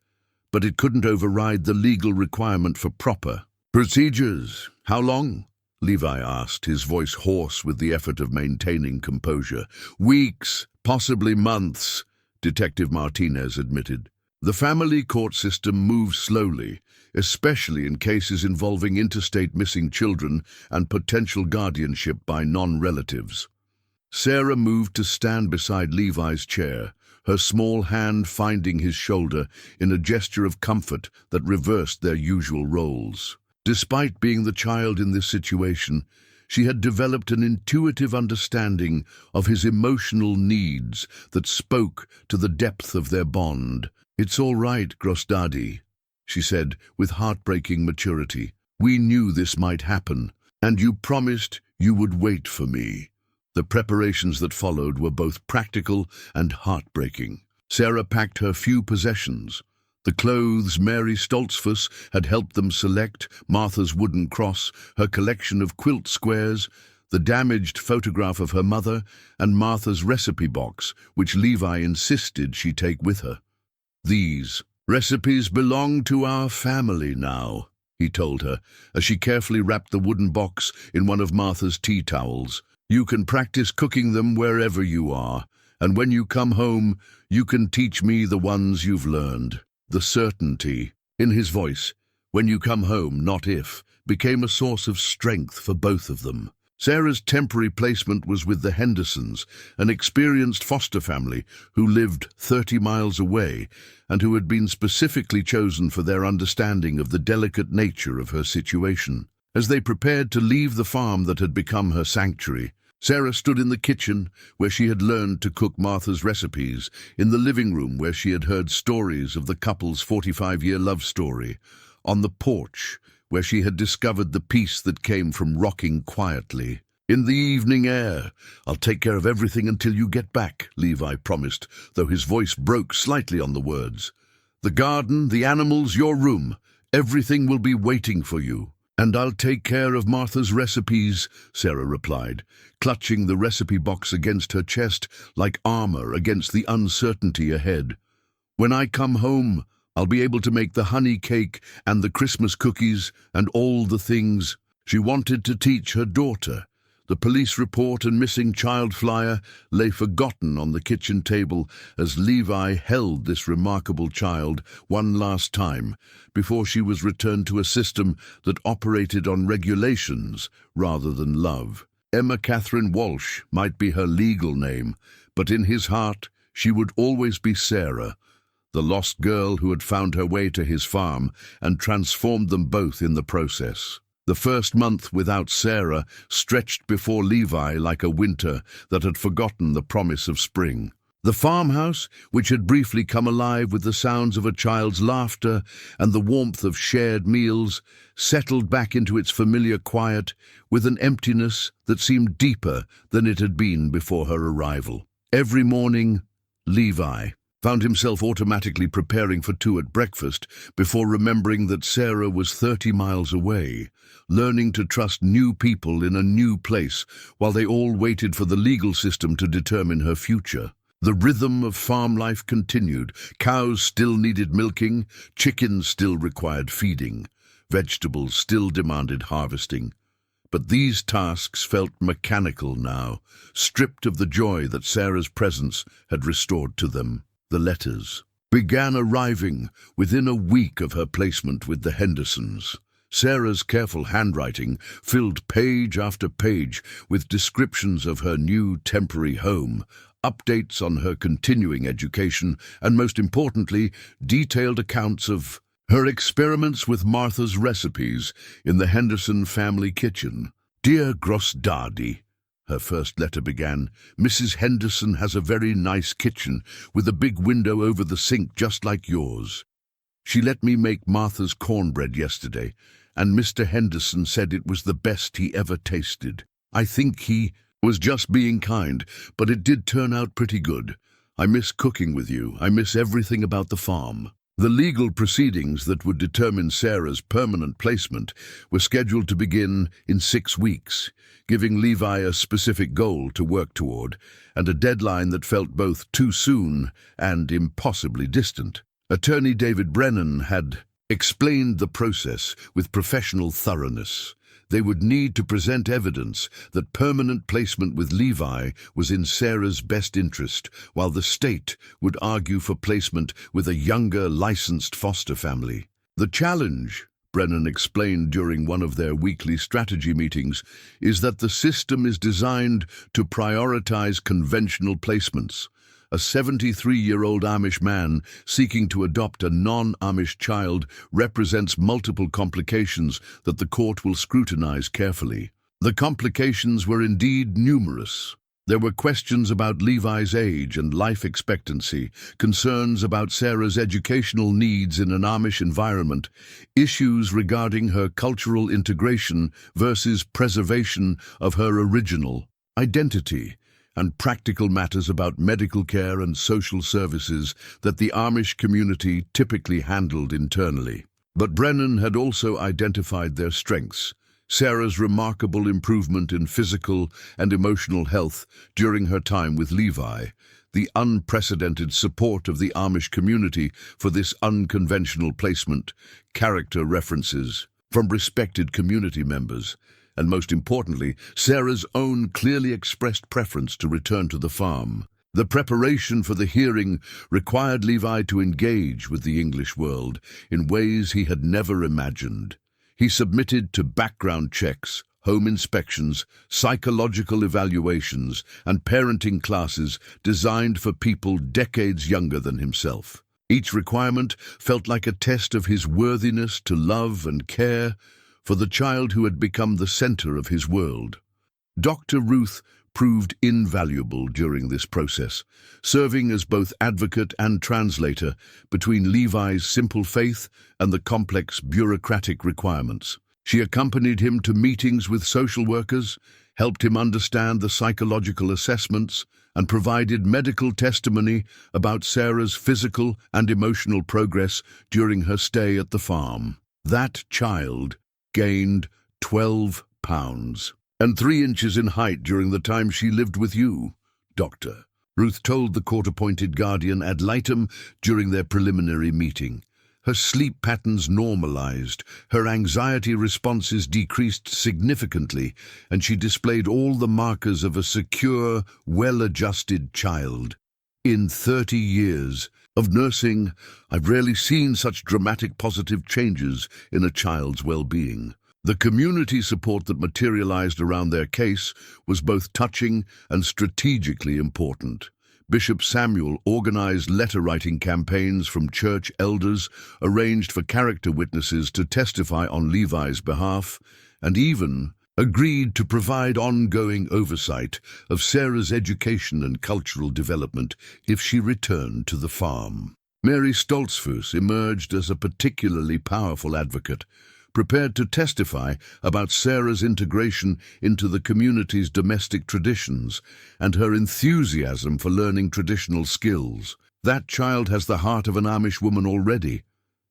Speaker 1: but it couldn't override the legal requirement for proper procedures. "How long?" Levi asked, his voice hoarse with the effort of maintaining composure. "Weeks, possibly months," Detective Martinez admitted. "The family court system moves slowly, especially in cases involving interstate missing children and potential guardianship by non-relatives." Sarah moved to stand beside Levi's chair, her small hand finding his shoulder in a gesture of comfort that reversed their usual roles. Despite being the child in this situation, she had developed an intuitive understanding of his emotional needs that spoke to the depth of their bond. "It's all right, Grosdadi," she said with heartbreaking maturity. "We knew this might happen, and you promised you would wait for me." The preparations that followed were both practical and heartbreaking. Sarah packed her few possessions. The clothes Mary Stoltzfus had helped them select, Martha's wooden cross, her collection of quilt squares, the damaged photograph of her mother, and Martha's recipe box, which Levi insisted she take with her. "These recipes belong to our family now," he told her, as she carefully wrapped the wooden box in one of Martha's tea towels. "You can practice cooking them wherever you are, and when you come home, you can teach me the ones you've learned." The certainty in his voice, "when you come home, not if," became a source of strength for both of them. Sarah's temporary placement was with the Hendersons, an experienced foster family who lived 30 miles away and who had been specifically chosen for their understanding of the delicate nature of her situation. As they prepared to leave the farm that had become her sanctuary, Sarah stood in the kitchen where she had learned to cook Martha's recipes, in the living room where she had heard stories of the couple's 45-year love story, on the porch where she had discovered the peace that came from rocking quietly. "In the evening air, I'll take care of everything until you get back," Levi promised, though his voice broke slightly on the words. "The garden, the animals, your room, everything will be waiting for you." "And I'll take care of Martha's recipes," Sarah replied, clutching the recipe box against her chest like armor against the uncertainty ahead. "When I come home, I'll be able to make the honey cake and the Christmas cookies and all the things." She wanted to teach her daughter. The police report and missing child flyer lay forgotten on the kitchen table as Levi held this remarkable child one last time before she was returned to a system that operated on regulations rather than love. Emma Catherine Walsh might be her legal name, but in his heart she would always be Sarah, the lost girl who had found her way to his farm and transformed them both in the process. The first month without Sarah stretched before Levi like a winter that had forgotten the promise of spring. The farmhouse, which had briefly come alive with the sounds of a child's laughter and the warmth of shared meals, settled back into its familiar quiet with an emptiness that seemed deeper than it had been before her arrival. Every morning, Levi found himself automatically preparing for two at breakfast before remembering that Sarah was 30 miles away, learning to trust new people in a new place while they all waited for the legal system to determine her future. The rhythm of farm life continued. Cows still needed milking, chickens still required feeding, vegetables still demanded harvesting. But these tasks felt mechanical now, stripped of the joy that Sarah's presence had restored to them. The letters began arriving within a week of her placement with the Hendersons. Sarah's careful handwriting filled page after page with descriptions of her new temporary home, updates on her continuing education, and most importantly, detailed accounts of her experiments with Martha's recipes in the Henderson family kitchen. "Dear Grossdaddy," her first letter began, "Mrs. Henderson has a very nice kitchen with a big window over the sink just like yours. She let me make Martha's cornbread yesterday, and Mr. Henderson said it was the best he ever tasted. I think he was just being kind, but it did turn out pretty good. I miss cooking with you. I miss everything about the farm." The legal proceedings that would determine Sarah's permanent placement were scheduled to begin in 6 weeks, giving Levi a specific goal to work toward, and a deadline that felt both too soon and impossibly distant. Attorney David Brennan had explained the process with professional thoroughness. They would need to present evidence that permanent placement with Levi was in Sarah's best interest, while the state would argue for placement with a younger, licensed foster family. The challenge, Brennan explained during one of their weekly strategy meetings, is that the system is designed to prioritize conventional placements. A 73-year-old Amish man seeking to adopt a non-Amish child represents multiple complications that the court will scrutinize carefully. The complications were indeed numerous. There were questions about Levi's age and life expectancy, concerns about Sarah's educational needs in an Amish environment, issues regarding her cultural integration versus preservation of her original identity, and practical matters about medical care and social services that the Amish community typically handled internally. But Brennan had also identified their strengths: Sarah's remarkable improvement in physical and emotional health during her time with Levi, the unprecedented support of the Amish community for this unconventional placement, character references from respected community members, and most importantly, Sarah's own clearly expressed preference to return to the farm. The preparation for the hearing required Levi to engage with the English world in ways he had never imagined. He submitted to background checks, home inspections, psychological evaluations, and parenting classes designed for people decades younger than himself. Each requirement felt like a test of his worthiness to love and care for the child who had become the center of his world. Dr. Ruth proved invaluable during this process, serving as both advocate and translator between Levi's simple faith and the complex bureaucratic requirements. She accompanied him to meetings with social workers, helped him understand the psychological assessments, and provided medical testimony about Sarah's physical and emotional progress during her stay at the farm. That child gained 12 pounds and 3 inches in height during the time she lived with you, Doctor, Ruth told the court-appointed guardian ad litem during their preliminary meeting. Her sleep patterns normalized, her anxiety responses decreased significantly, and she displayed all the markers of a secure, well-adjusted child. In 30 years of nursing, I've rarely seen such dramatic positive changes in a child's well-being. The community support that materialized around their case was both touching and strategically important. Bishop Samuel organized letter-writing campaigns from church elders, arranged for character witnesses to testify on Levi's behalf, and even agreed to provide ongoing oversight of Sarah's education and cultural development if she returned to the farm. Mary Stoltzfus emerged as a particularly powerful advocate, prepared to testify about Sarah's integration into the community's domestic traditions and her enthusiasm for learning traditional skills. "That child has the heart of an Amish woman already,"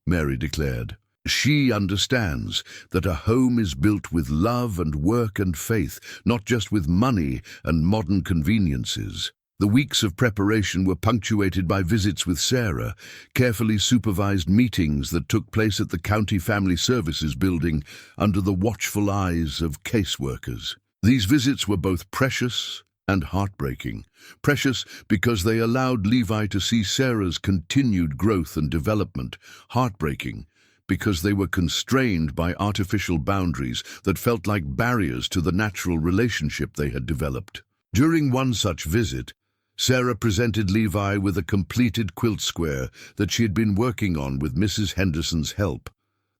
Speaker 1: Mary declared. "She understands that a home is built with love and work and faith, not just with money and modern conveniences." The weeks of preparation were punctuated by visits with Sarah, carefully supervised meetings that took place at the County Family Services building under the watchful eyes of caseworkers. These visits were both precious and heartbreaking. Precious because they allowed Levi to see Sarah's continued growth and development. Heartbreaking because they were constrained by artificial boundaries that felt like barriers to the natural relationship they had developed. During one such visit, Sarah presented Levi with a completed quilt square that she had been working on with Mrs. Henderson's help.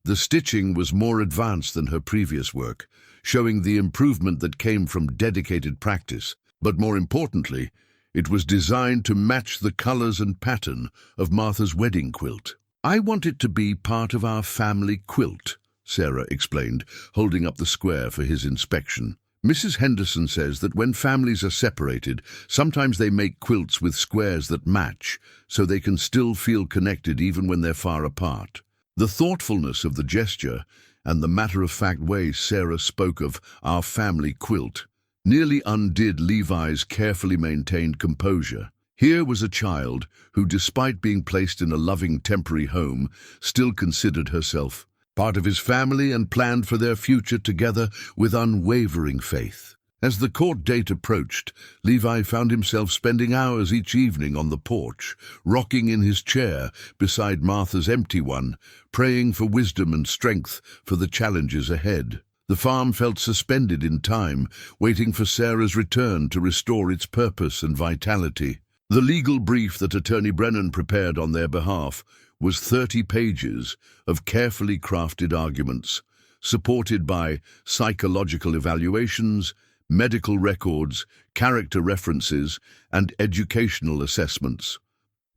Speaker 1: The stitching was more advanced than her previous work, showing the improvement that came from dedicated practice. But more importantly, it was designed to match the colors and pattern of Martha's wedding quilt. "I want it to be part of our family quilt," Sarah explained, holding up the square for his inspection. "Mrs. Henderson says that when families are separated, sometimes they make quilts with squares that match, so they can still feel connected even when they're far apart." The thoughtfulness of the gesture and the matter-of-fact way Sarah spoke of our family quilt nearly undid Levi's carefully maintained composure. Here was a child who, despite being placed in a loving temporary home, still considered herself part of his family and planned for their future together with unwavering faith. As the court date approached, Levi found himself spending hours each evening on the porch, rocking in his chair beside Martha's empty one, praying for wisdom and strength for the challenges ahead. The farm felt suspended in time, waiting for Sarah's return to restore its purpose and vitality. The legal brief that Attorney Brennan prepared on their behalf was 30 pages of carefully crafted arguments, supported by psychological evaluations, medical records, character references, and educational assessments.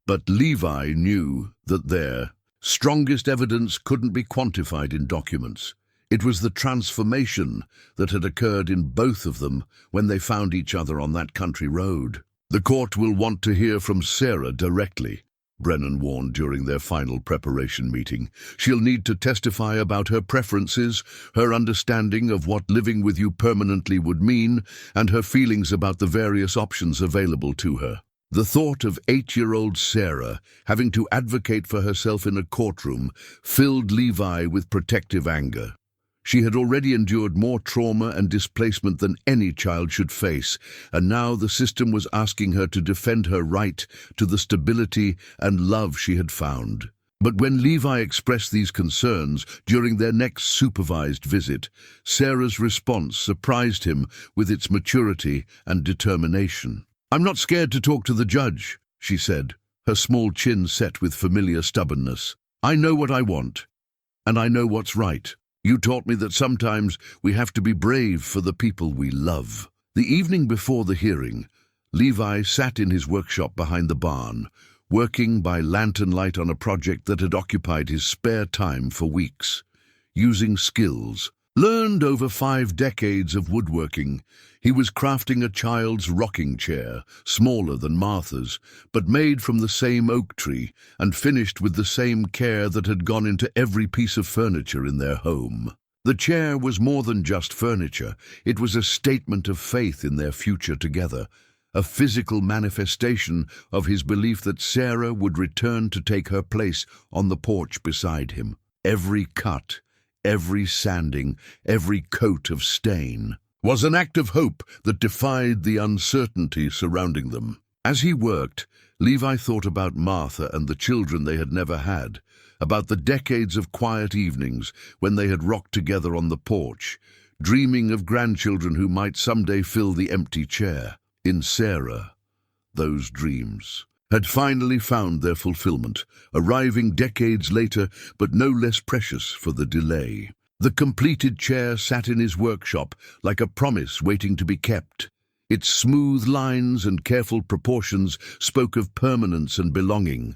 Speaker 1: But Levi knew that their strongest evidence couldn't be quantified in documents. It was the transformation that had occurred in both of them when they found each other on that country road. "The court will want to hear from Sarah directly," Brennan warned during their final preparation meeting. "She'll need to testify about her preferences, her understanding of what living with you permanently would mean, and her feelings about the various options available to her." The thought of 8-year-old Sarah having to advocate for herself in a courtroom filled Levi with protective anger. She had already endured more trauma and displacement than any child should face, and now the system was asking her to defend her right to the stability and love she had found. But when Levi expressed these concerns during their next supervised visit, Sarah's response surprised him with its maturity and determination. "I'm not scared to talk to the judge," she said, her small chin set with familiar stubbornness. "I know what I want, and I know what's right. You taught me that sometimes we have to be brave for the people we love." The evening before the hearing, Levi sat in his workshop behind the barn, working by lantern light on a project that had occupied his spare time for weeks. Using skills learned over 5 decades of woodworking, he was crafting a child's rocking chair, smaller than Martha's, but made from the same oak tree and finished with the same care that had gone into every piece of furniture in their home. The chair was more than just furniture. It was a statement of faith in their future together, a physical manifestation of his belief that Sarah would return to take her place on the porch beside him. Every cut, every sanding, every coat of stain was an act of hope that defied the uncertainty surrounding them. As he worked, Levi thought about Martha and the children they had never had, about the decades of quiet evenings when they had rocked together on the porch, dreaming of grandchildren who might someday fill the empty chair. In Sarah, those dreams had finally found their fulfillment, arriving decades later, but no less precious for the delay. The completed chair sat in his workshop like a promise waiting to be kept. Its smooth lines and careful proportions spoke of permanence and belonging,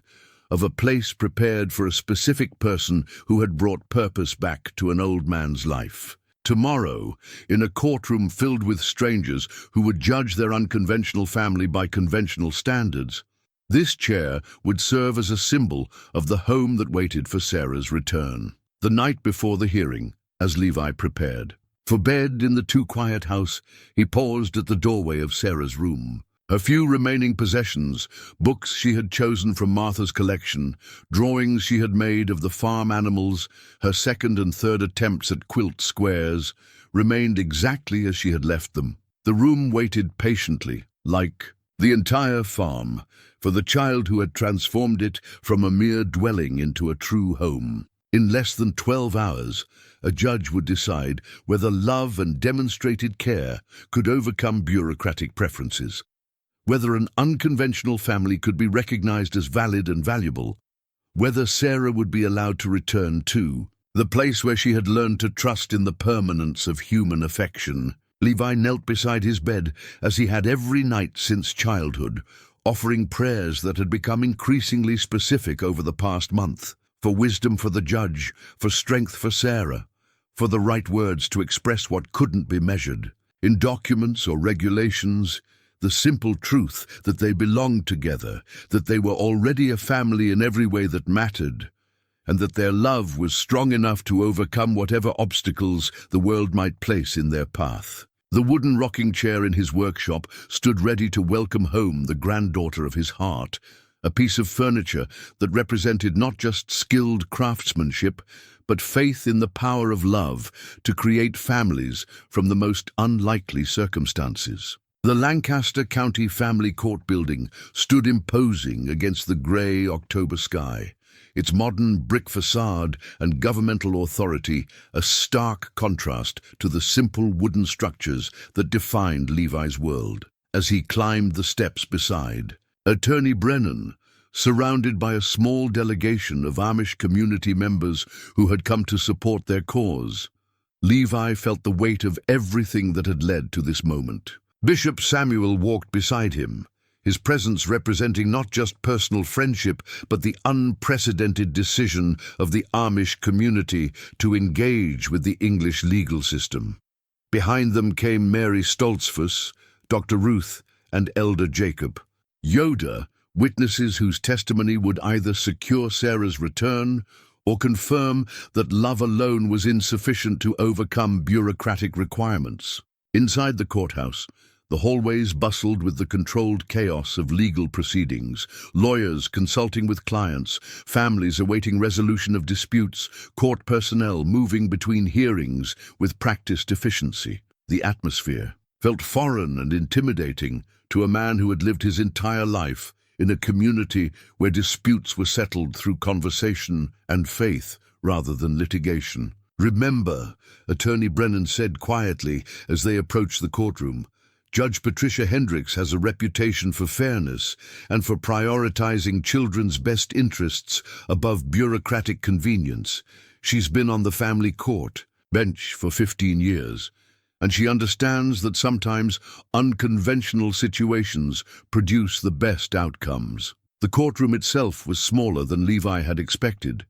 Speaker 1: of a place prepared for a specific person who had brought purpose back to an old man's life. Tomorrow, in a courtroom filled with strangers who would judge their unconventional family by conventional standards, this chair would serve as a symbol of the home that waited for Sarah's return. The night before the hearing, as Levi prepared for bed in the too-quiet house, he paused at the doorway of Sarah's room. Her few remaining possessions, books she had chosen from Martha's collection, drawings she had made of the farm animals, her second and third attempts at quilt squares, remained exactly as she had left them. The room waited patiently, like the entire farm, for the child who had transformed it from a mere dwelling into a true home. In less than 12 hours, a judge would decide whether love and demonstrated care could overcome bureaucratic preferences, whether an unconventional family could be recognized as valid and valuable, whether Sarah would be allowed to return to the place where she had learned to trust in the permanence of human affection. Levi knelt beside his bed, as he had every night since childhood, offering prayers that had become increasingly specific over the past month. For wisdom for the judge, for strength for Sarah, for the right words to express what couldn't be measured. In documents or regulations, the simple truth that they belonged together, that they were already a family in every way that mattered, and that their love was strong enough to overcome whatever obstacles the world might place in their path. The wooden rocking chair in his workshop stood ready to welcome home the granddaughter of his heart, a piece of furniture that represented not just skilled craftsmanship, but faith in the power of love to create families from the most unlikely circumstances. The Lancaster County Family Court building stood imposing against the grey October sky, its modern brick facade and governmental authority a stark contrast to the simple wooden structures that defined Levi's world. As he climbed the steps beside Attorney Brennan, surrounded by a small delegation of Amish community members who had come to support their cause, Levi felt the weight of everything that had led to this moment. Bishop Samuel walked beside him, his presence representing not just personal friendship, but the unprecedented decision of the Amish community to engage with the English legal system. Behind them came Mary Stoltzfus, Dr. Ruth, and Elder Jacob. Yoda, witnesses whose testimony would either secure Sarah's return or confirm that love alone was insufficient to overcome bureaucratic requirements. Inside the courthouse, the hallways bustled with the controlled chaos of legal proceedings, lawyers consulting with clients, families awaiting resolution of disputes, court personnel moving between hearings with practiced efficiency. The atmosphere felt foreign and intimidating to a man who had lived his entire life in a community where disputes were settled through conversation and faith rather than litigation. "Remember," Attorney Brennan said quietly as they approached the courtroom, "Judge Patricia Hendricks has a reputation for fairness and for prioritizing children's best interests above bureaucratic convenience. She's been on the family court bench for 15 years, and she understands that sometimes unconventional situations produce the best outcomes." The courtroom itself was smaller than Levi had expected,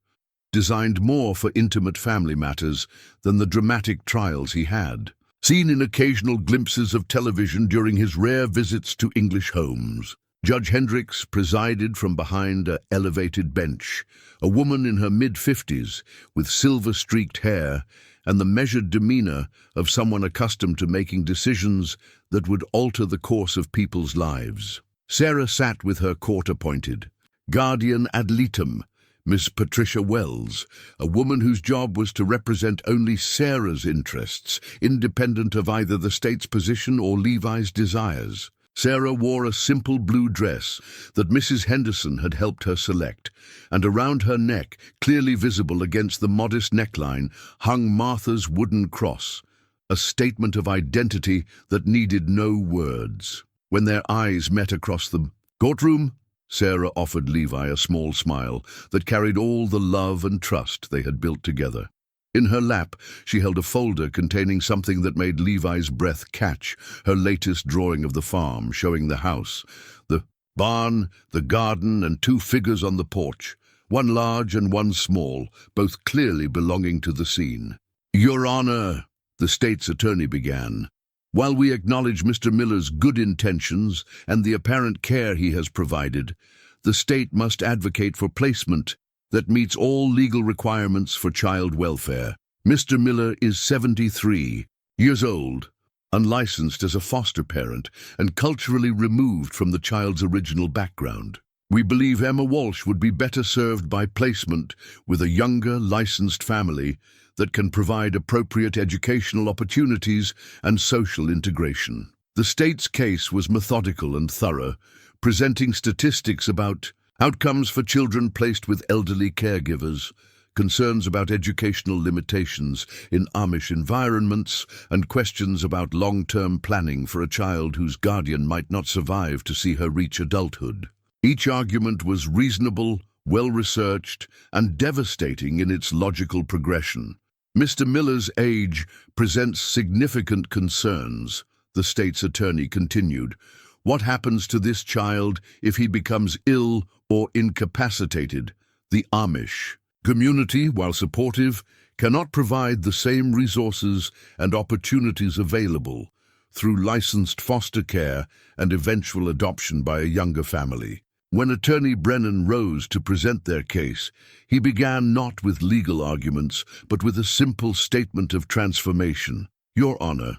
Speaker 1: designed more for intimate family matters than the dramatic trials he had seen in occasional glimpses of television during his rare visits to English homes. Judge Hendricks presided from behind an elevated bench, a woman in her mid-50s with silver-streaked hair and the measured demeanor of someone accustomed to making decisions that would alter the course of people's lives. Sarah sat with her court-appointed guardian ad litem, Miss Patricia Wells, a woman whose job was to represent only Sarah's interests, independent of either the state's position or Levi's desires. Sarah wore a simple blue dress that Mrs. Henderson had helped her select, and around her neck, clearly visible against the modest neckline, hung Martha's wooden cross, a statement of identity that needed no words. When their eyes met across the courtroom, Sarah offered Levi a small smile that carried all the love and trust they had built together. In her lap, she held a folder containing something that made Levi's breath catch, her latest drawing of the farm, showing the house, the barn, the garden, and two figures on the porch, one large and one small, both clearly belonging to the scene. "Your Honor," the state's attorney began, "while we acknowledge Mr. Miller's good intentions and the apparent care he has provided, the state must advocate for placement that meets all legal requirements for child welfare. Mr. Miller is 73 years old, unlicensed as a foster parent, and culturally removed from the child's original background. We believe Emma Walsh would be better served by placement with a younger, licensed family that can provide appropriate educational opportunities and social integration." The state's case was methodical and thorough, presenting statistics about outcomes for children placed with elderly caregivers, concerns about educational limitations in Amish environments, and questions about long-term planning for a child whose guardian might not survive to see her reach adulthood. Each argument was reasonable, well-researched, and devastating in its logical progression. "Mr. Miller's age presents significant concerns," the state's attorney continued. "What happens to this child if he becomes ill or incapacitated? The Amish community, while supportive, cannot provide the same resources and opportunities available through licensed foster care and eventual adoption by a younger family." When Attorney Brennan rose to present their case, he began not with legal arguments, but with a simple statement of transformation. "Your Honor,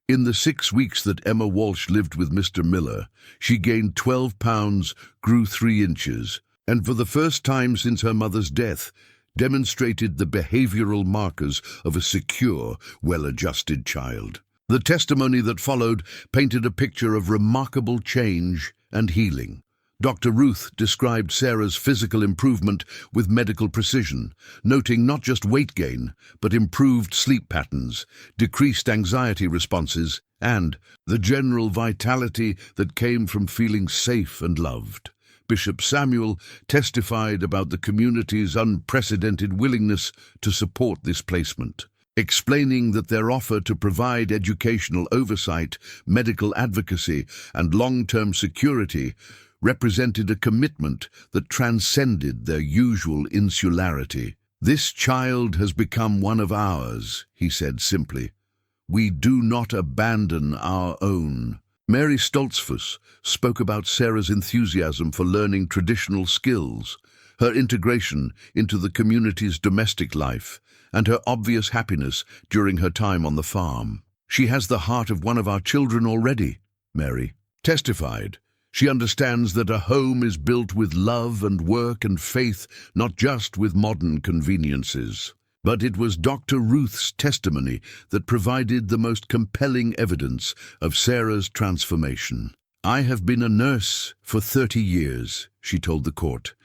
Speaker 1: in the 6 weeks that Emma Walsh lived with Mr. Miller, she gained 12 pounds, grew 3 inches, and for the first time since her mother's death, demonstrated the behavioral markers of a secure, well-adjusted child." The testimony that followed painted a picture of remarkable change and healing. Dr. Ruth described Sarah's physical improvement with medical precision, noting not just weight gain, but improved sleep patterns, decreased anxiety responses, and the general vitality that came from feeling safe and loved. Bishop Samuel testified about the community's unprecedented willingness to support this placement, explaining that their offer to provide educational oversight, medical advocacy, and long-term security represented a commitment that transcended their usual insularity. "This child has become one of ours," he said simply. "We do not abandon our own." Mary Stoltzfus spoke about Sarah's enthusiasm for learning traditional skills, her integration into the community's domestic life, and her obvious happiness during her time on the farm. "She has the heart of one of our children already," Mary testified. "She understands that a home is built with love and work and faith, not just with modern conveniences." But it was Dr. Ruth's testimony that provided the most compelling evidence of Sarah's transformation. "I have been a nurse for 30 years, she told the court.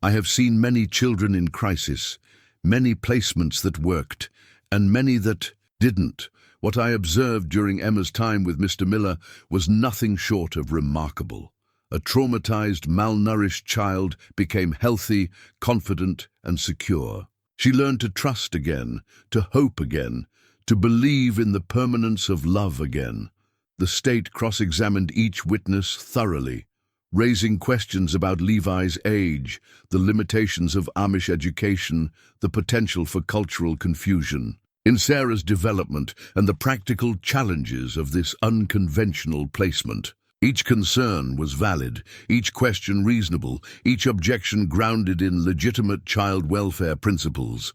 Speaker 1: "I have seen many children in crisis, many placements that worked, and many that didn't. What I observed during Emma's time with Mr. Miller was nothing short of remarkable. A traumatized, malnourished child became healthy, confident, and secure. She learned to trust again, to hope again, to believe in the permanence of love again." The state cross-examined each witness thoroughly, raising questions about Levi's age, the limitations of Amish education, the potential for cultural confusion, in Sarah's development, and the practical challenges of this unconventional placement. Each concern was valid, each question reasonable, each objection grounded in legitimate child welfare principles.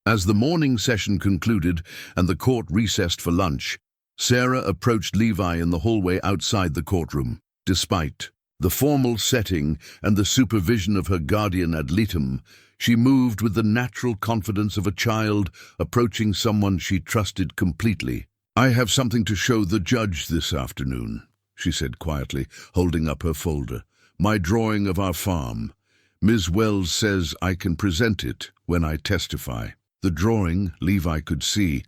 Speaker 1: As the morning session concluded and the court recessed for lunch, Sarah approached Levi in the hallway outside the courtroom. Despite the formal setting and the supervision of her guardian ad litem, she moved with the natural confidence of a child approaching someone she trusted completely. "I have something to show the judge this afternoon," she said quietly, holding up her folder. "My drawing of our farm. Ms. Wells says I can present it when I testify." The drawing, Levi could see,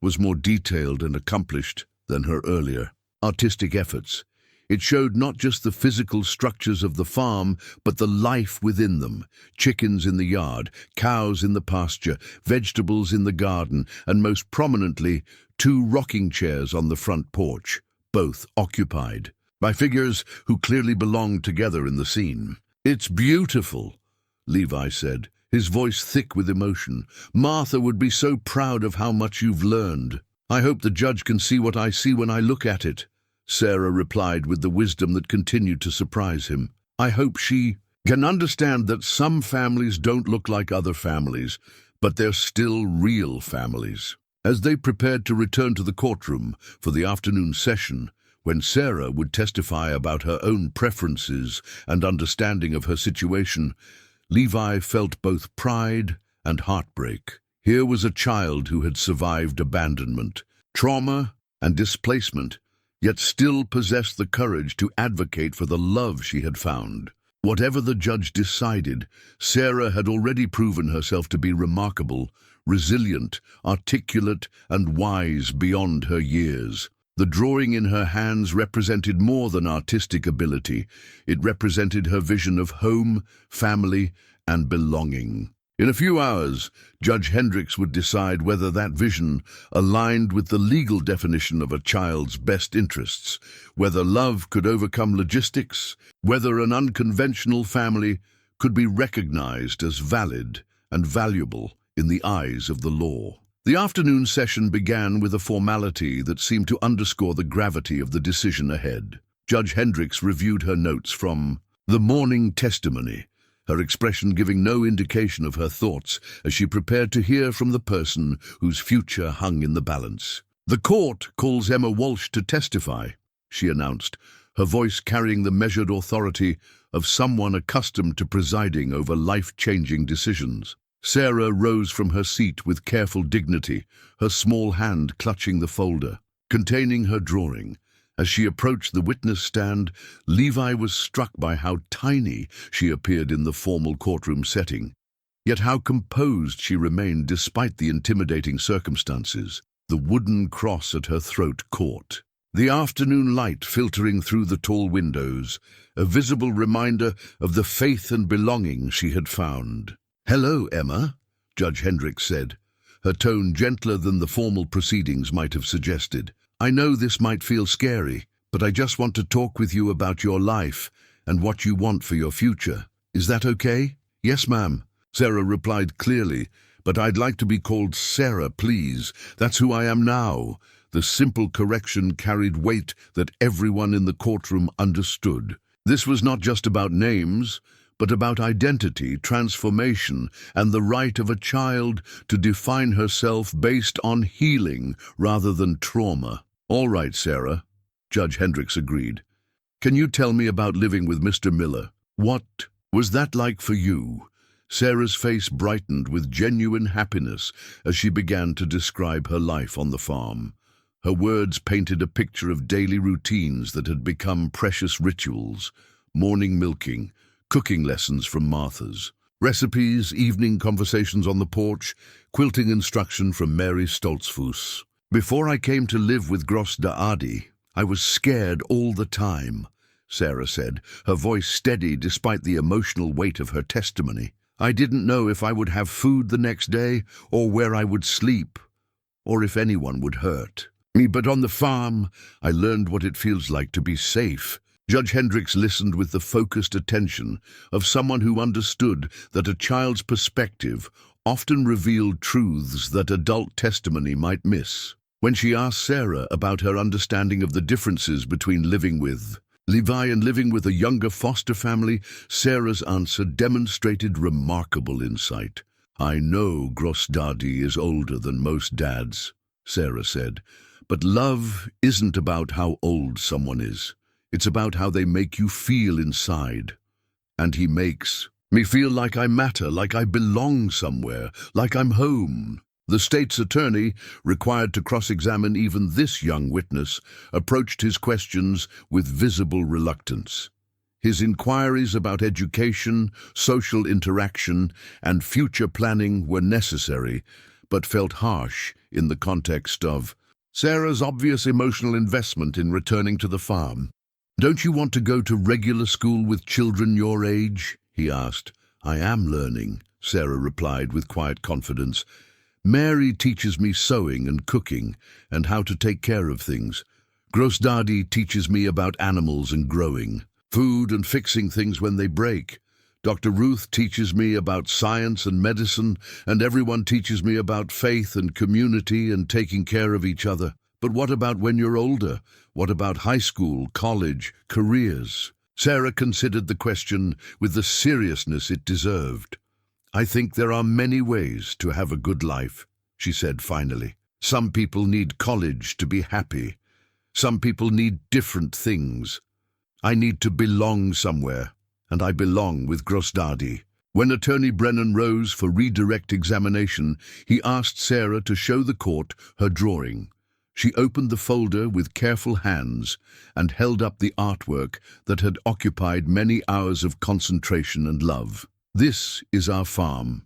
Speaker 1: was more detailed and accomplished than her earlier artistic efforts. It showed not just the physical structures of the farm, but the life within them: chickens in the yard, cows in the pasture, vegetables in the garden, and most prominently, 2 rocking chairs on the front porch, both occupied by figures who clearly belonged together in the scene. "It's beautiful," Levi said, his voice thick with emotion. "Martha would be so proud of how much you've learned." "I hope the judge can see what I see when I look at it," Sarah replied with the wisdom that continued to surprise him. "I hope she can understand that some families don't look like other families, but they're still real families." As they prepared to return to the courtroom for the afternoon session, when Sarah would testify about her own preferences and understanding of her situation, Levi felt both pride and heartbreak. Here was a child who had survived abandonment, trauma, and displacement, yet still possessed the courage to advocate for the love she had found. Whatever the judge decided, Sarah had already proven herself to be remarkable, resilient, articulate, and wise beyond her years. The drawing in her hands represented more than artistic ability. It represented her vision of home, family, and belonging. In a few hours, Judge Hendricks would decide whether that vision aligned with the legal definition of a child's best interests, whether love could overcome logistics, whether an unconventional family could be recognized as valid and valuable in the eyes of the law. The afternoon session began with a formality that seemed to underscore the gravity of the decision ahead. Judge Hendricks reviewed her notes from the morning testimony, her expression giving no indication of her thoughts as she prepared to hear from the person whose future hung in the balance. "The court calls Emma Walsh to testify," she announced, her voice carrying the measured authority of someone accustomed to presiding over life-changing decisions. Sarah rose from her seat with careful dignity, her small hand clutching the folder containing her drawing. As she approached the witness stand, Levi was struck by how tiny she appeared in the formal courtroom setting, yet how composed she remained despite the intimidating circumstances. The wooden cross at her throat caught the afternoon light filtering through the tall windows, a visible reminder of the faith and belonging she had found. "Hello, Emma," Judge Hendricks said, her tone gentler than the formal proceedings might have suggested. "I know this might feel scary, but I just want to talk with you about your life and what you want for your future. Is that okay?" "Yes, ma'am," Sarah replied clearly, "but I'd like to be called Sarah, please. That's who I am now." The simple correction carried weight that everyone in the courtroom understood. This was not just about names, but about identity, transformation, and the right of a child to define herself based on healing rather than trauma. "All right, Sarah," Judge Hendricks agreed. "Can you tell me about living with Mr. Miller? What was that like for you?" Sarah's face brightened with genuine happiness as she began to describe her life on the farm. Her words painted a picture of daily routines that had become precious rituals: morning milking, cooking lessons from Martha's, recipes, evening conversations on the porch, quilting instruction from Mary Stoltzfus. "Before I came to live with Gross Daadi, I was scared all the time," Sarah said, her voice steady despite the emotional weight of her testimony. "I didn't know if I would have food the next day, or where I would sleep, or if anyone would hurt me. But on the farm, I learned what it feels like to be safe." Judge Hendricks listened with the focused attention of someone who understood that a child's perspective often revealed truths that adult testimony might miss. When she asked Sarah about her understanding of the differences between living with Levi and living with a younger foster family, Sarah's answer demonstrated remarkable insight. I know Grossdaddy is older than most dads, Sarah said, but love isn't about how old someone is. It's about how they make you feel inside. And he makes me feel like I matter, like I belong somewhere, like I'm home. The state's attorney, required to cross-examine even this young witness, approached his questions with visible reluctance. His inquiries about education, social interaction, and future planning were necessary, but felt harsh in the context of Sarah's obvious emotional investment in returning to the farm. "Don't you want to go to regular school with children your age?" he asked. "I am learning," Sarah replied with quiet confidence. "Mary teaches me sewing and cooking and how to take care of things. Grossdaddy teaches me about animals and growing, food and fixing things when they break. Dr. Ruth teaches me about science and medicine, and everyone teaches me about faith and community and taking care of each other. But what about when you're older? What about high school, college, careers?" Sarah considered the question with the seriousness it deserved. "I think there are many ways to have a good life," she said finally. "Some people need college to be happy. Some people need different things. I need to belong somewhere, and I belong with Grossdaddy." When Attorney Brennan rose for redirect examination, he asked Sarah to show the court her drawing. She opened the folder with careful hands and held up the artwork that had occupied many hours of concentration and love. "This is our farm,"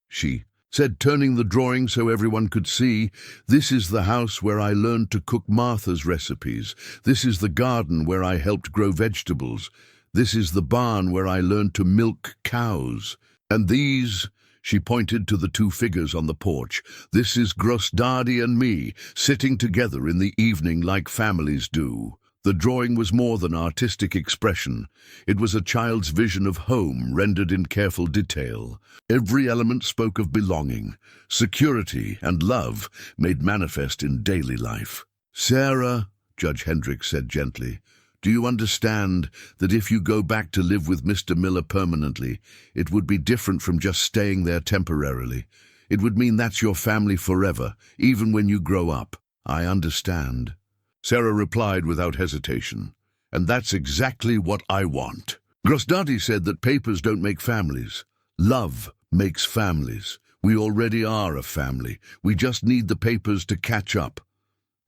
Speaker 1: she said, turning the drawing so everyone could see. "This is the house where I learned to cook Martha's recipes. This is the garden where I helped grow vegetables. This is the barn where I learned to milk cows. And these," she pointed to the two figures on the porch, "this is Grossdaddy and me, sitting together in the evening like families do." The drawing was more than artistic expression. It was a child's vision of home rendered in careful detail. Every element spoke of belonging, security, and love made manifest in daily life. "Sarah," Judge Hendricks said gently, "do you understand that if you go back to live with Mr. Miller permanently, it would be different from just staying there temporarily? It would mean that's your family forever, even when you grow up." "I understand," Sarah replied without hesitation. "And that's exactly what I want." Grossdaddy said that papers don't make families. Love makes families. We already are a family. We just need the papers to catch up.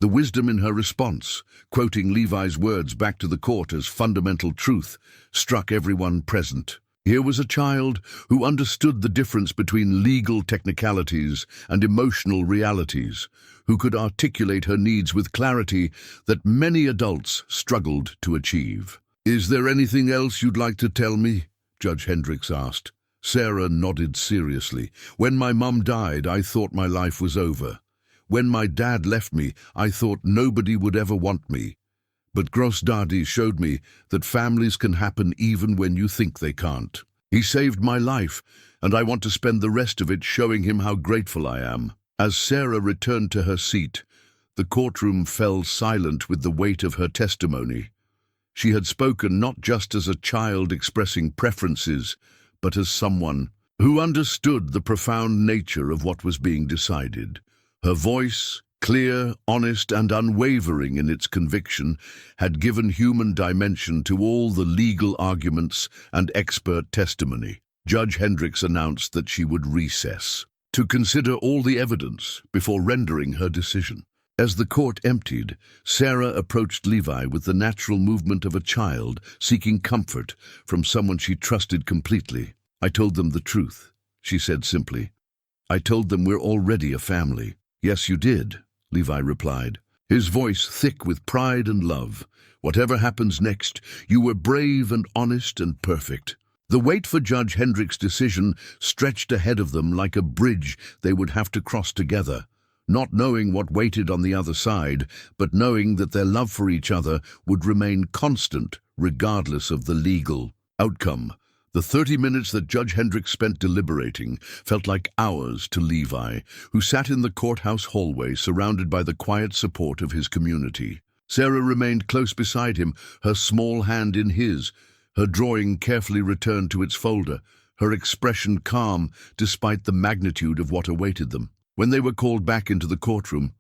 Speaker 1: The wisdom in her response, quoting Levi's words back to the court as fundamental truth, struck everyone present. Here was a child who understood the difference between legal technicalities and emotional realities, who could articulate her needs with clarity that many adults struggled to achieve. "Is there anything else you'd like to tell me?" Judge Hendricks asked. Sarah nodded seriously. "When my mum died, I thought my life was over. When my dad left me, I thought nobody would ever want me. But Grossdaddy showed me that families can happen even when you think they can't. He saved my life, and I want to spend the rest of it showing him how grateful I am." As Sarah returned to her seat, the courtroom fell silent with the weight of her testimony. She had spoken not just as a child expressing preferences, but as someone who understood the profound nature of what was being decided. Her voice, clear, honest, and unwavering in its conviction, had given human dimension to all the legal arguments and expert testimony. Judge Hendricks announced that she would recess to consider all the evidence before rendering her decision. As the court emptied, Sarah approached Levi with the natural movement of a child seeking comfort from someone she trusted completely. "I told them the truth," she said simply. "I told them we're already a family." "Yes, you did," Levi replied, his voice thick with pride and love. "Whatever happens next, you were brave and honest and perfect." The wait for Judge Hendricks' decision stretched ahead of them like a bridge they would have to cross together, not knowing what waited on the other side, but knowing that their love for each other would remain constant regardless of the legal outcome. The 30 minutes that Judge Hendricks spent deliberating felt like hours to Levi, who sat in the courthouse hallway surrounded by the quiet support of his community. Sarah remained close beside him, her small hand in his, her drawing carefully returned to its folder, her expression calm despite the magnitude of what awaited them. When they were called back into the courtroom,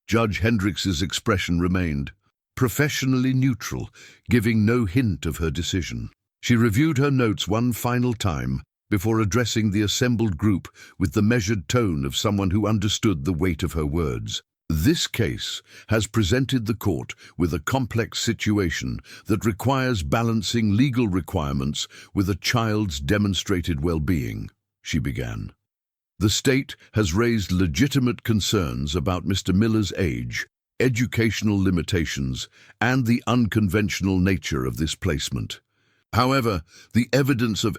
Speaker 1: Judge Hendricks's expression remained professionally neutral, giving no hint of her decision. She reviewed her notes one final time before addressing the assembled group with the measured tone of someone who understood the weight of her words. This case has presented the court with a complex situation that requires balancing legal requirements with a child's demonstrated well-being, she began. The state has raised legitimate concerns about Mr. Miller's age, educational limitations, and the unconventional nature of this placement. However, the evidence of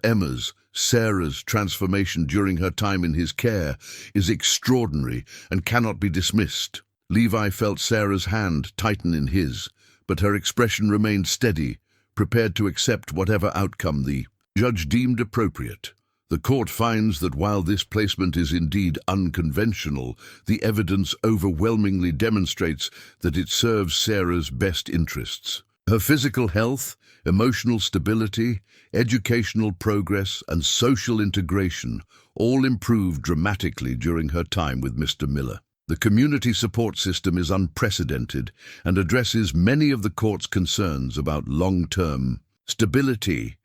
Speaker 1: Sarah's transformation during her time in his care is extraordinary and cannot be dismissed. Levi felt Sarah's hand tighten in his, but her expression remained steady, prepared to accept whatever outcome the judge deemed appropriate. The court finds that while this placement is indeed unconventional, the evidence overwhelmingly demonstrates that it serves Sarah's best interests. Her physical health, emotional stability, educational progress, and social integration all improved dramatically during her time with Mr. Miller. The community support system is unprecedented and addresses many of the court's concerns about long-term stability.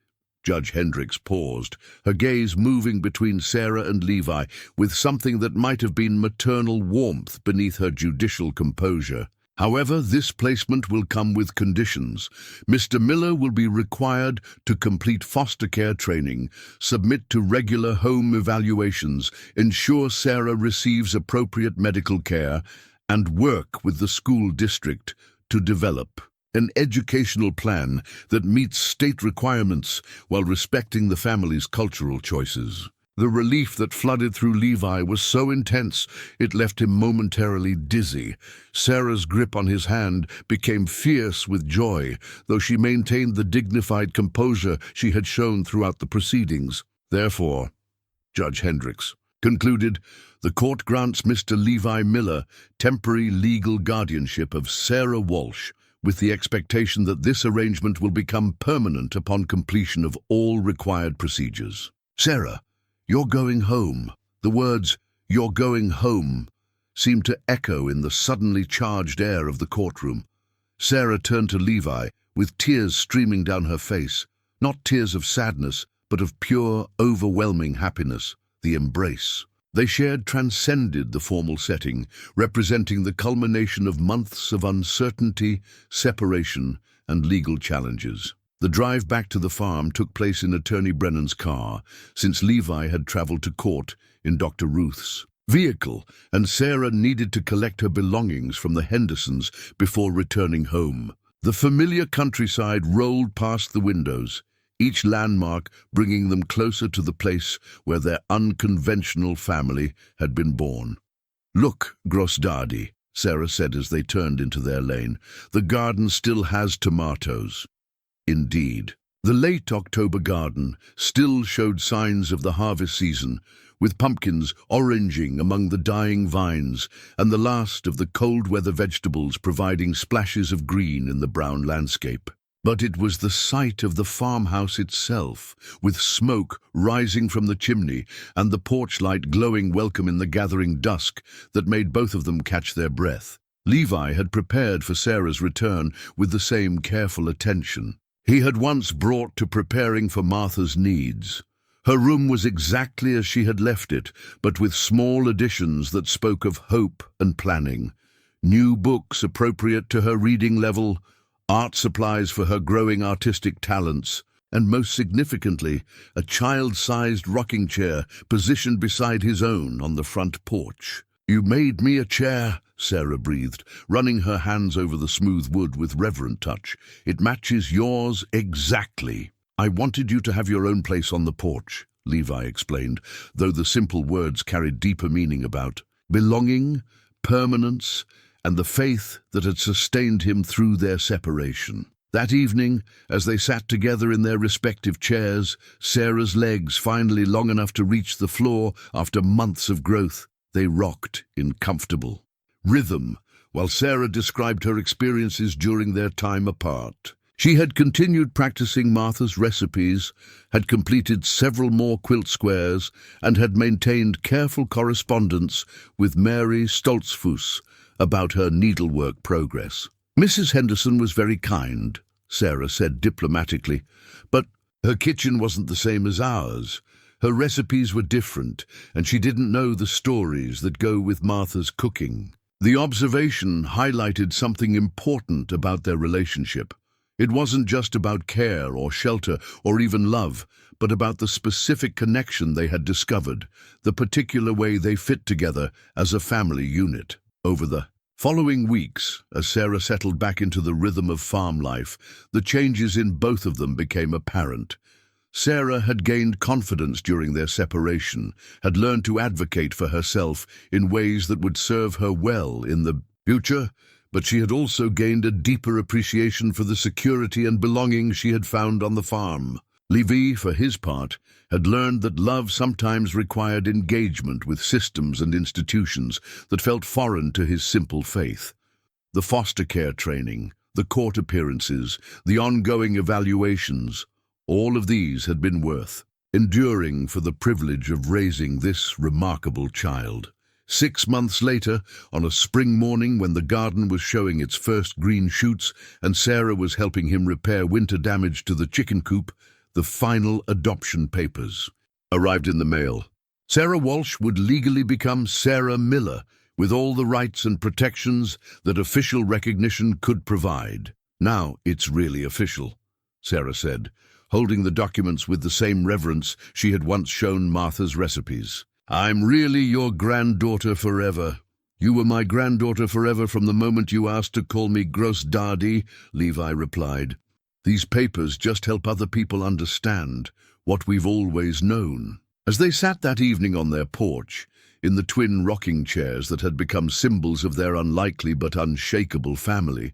Speaker 1: Judge Hendricks paused, her gaze moving between Sarah and Levi with something that might have been maternal warmth beneath her judicial composure. However, this placement will come with conditions. Mr. Miller will be required to complete foster care training, submit to regular home evaluations, ensure Sarah receives appropriate medical care, and work with the school district to develop an educational plan that meets state requirements while respecting the family's cultural choices. The relief that flooded through Levi was so intense it left him momentarily dizzy. Sarah's grip on his hand became fierce with joy, though she maintained the dignified composure she had shown throughout the proceedings. Therefore, Judge Hendricks concluded, the court grants Mr. Levi Miller temporary legal guardianship of Sarah Walsh, with the expectation that this arrangement will become permanent upon completion of all required procedures. Sarah, you're going home. The words, "you're going home," seemed to echo in the suddenly charged air of the courtroom. Sarah turned to Levi, with tears streaming down her face, not tears of sadness, but of pure, overwhelming happiness, the embrace they shared transcended the formal setting, representing the culmination of months of uncertainty, separation, and legal challenges. The drive back to the farm took place in Attorney Brennan's car, since Levi had traveled to court in Dr. Ruth's vehicle, and Sarah needed to collect her belongings from the Hendersons before returning home. The familiar countryside rolled past the windows, each landmark bringing them closer to the place where their unconventional family had been born. "Look, Grossdadi," Sarah said as they turned into their lane. "The garden still has tomatoes." Indeed, the late October garden still showed signs of the harvest season, with pumpkins oranging among the dying vines and the last of the cold-weather vegetables providing splashes of green in the brown landscape. But it was the sight of the farmhouse itself, with smoke rising from the chimney and the porch light glowing welcome in the gathering dusk, that made both of them catch their breath. Levi had prepared for Sarah's return with the same careful attention he had once brought to preparing for Martha's needs. Her room was exactly as she had left it, but with small additions that spoke of hope and planning. New books appropriate to her reading level, art supplies for her growing artistic talents, and most significantly, a child-sized rocking chair positioned beside his own on the front porch. "You made me a chair," Sarah breathed, running her hands over the smooth wood with reverent touch. "It matches yours exactly." "I wanted you to have your own place on the porch," Levi explained, though the simple words carried deeper meaning about belonging, permanence, and the faith that had sustained him through their separation. That evening, as they sat together in their respective chairs, Sarah's legs finally long enough to reach the floor after months of growth, they rocked in comfortable rhythm while Sarah described her experiences during their time apart. She had continued practicing Martha's recipes, had completed several more quilt squares, and had maintained careful correspondence with Mary Stoltzfus about her needlework progress. Mrs. Henderson was very kind, Sarah said diplomatically, but her kitchen wasn't the same as ours. Her recipes were different, and she didn't know the stories that go with Martha's cooking. The observation highlighted something important about their relationship. It wasn't just about care or shelter or even love, but about the specific connection they had discovered, the particular way they fit together as a family unit. Over the following weeks, as Sarah settled back into the rhythm of farm life, the changes in both of them became apparent. Sarah had gained confidence during their separation, had learned to advocate for herself in ways that would serve her well in the future, but she had also gained a deeper appreciation for the security and belonging she had found on the farm. Levi, for his part, had learned that love sometimes required engagement with systems and institutions that felt foreign to his simple faith. The foster care training, the court appearances, the ongoing evaluations, all of these had been worth enduring for the privilege of raising this remarkable child. 6 months later, on a spring morning when the garden was showing its first green shoots and Sarah was helping him repair winter damage to the chicken coop, the final adoption papers arrived in the mail. Sarah Walsh would legally become Sarah Miller, with all the rights and protections that official recognition could provide. "Now it's really official," Sarah said, holding the documents with the same reverence she had once shown Martha's recipes. "I'm really your granddaughter forever. You were my granddaughter forever from the moment you asked to call me Gross Daddy," Levi replied. "These papers just help other people understand what we've always known." As they sat that evening on their porch, in the twin rocking chairs that had become symbols of their unlikely but unshakable family,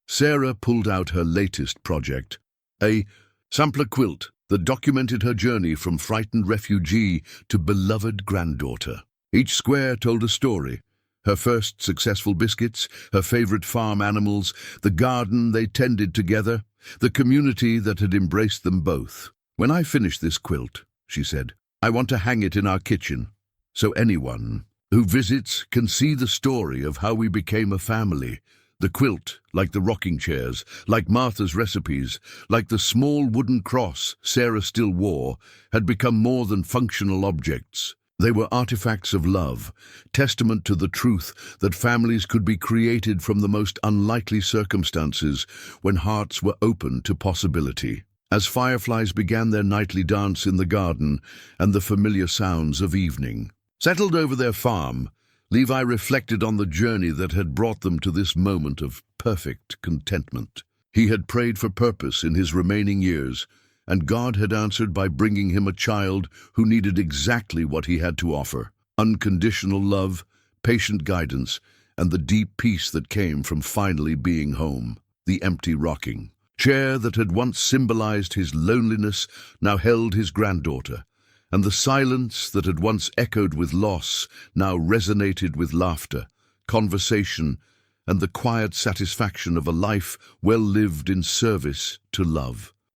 Speaker 1: Sarah pulled out her latest project, a sampler quilt that documented her journey from frightened refugee to beloved granddaughter. Each square told a story: her first successful biscuits, her favorite farm animals, the garden they tended together, the community that had embraced them both. "When I finish this quilt," she said, "I want to hang it in our kitchen, so anyone who visits can see the story of how we became a family. The quilt, like the rocking chairs, like Martha's recipes, like the small wooden cross Sarah still wore, had become more than functional objects. They were artifacts of love, testament to the truth that families could be created from the most unlikely circumstances when hearts were open to possibility." As fireflies began their nightly dance in the garden and the familiar sounds of evening settled over their farm, Levi reflected on the journey that had brought them to this moment of perfect contentment. He had prayed for purpose in his remaining years, and God had answered by bringing him a child who needed exactly what he had to offer: unconditional love, patient guidance, and the deep peace that came from finally being home. The empty rocking chair that had once symbolized his loneliness now held his granddaughter, and the silence that had once echoed with loss now resonated with laughter, conversation, and the quiet satisfaction of a life well lived in service to love.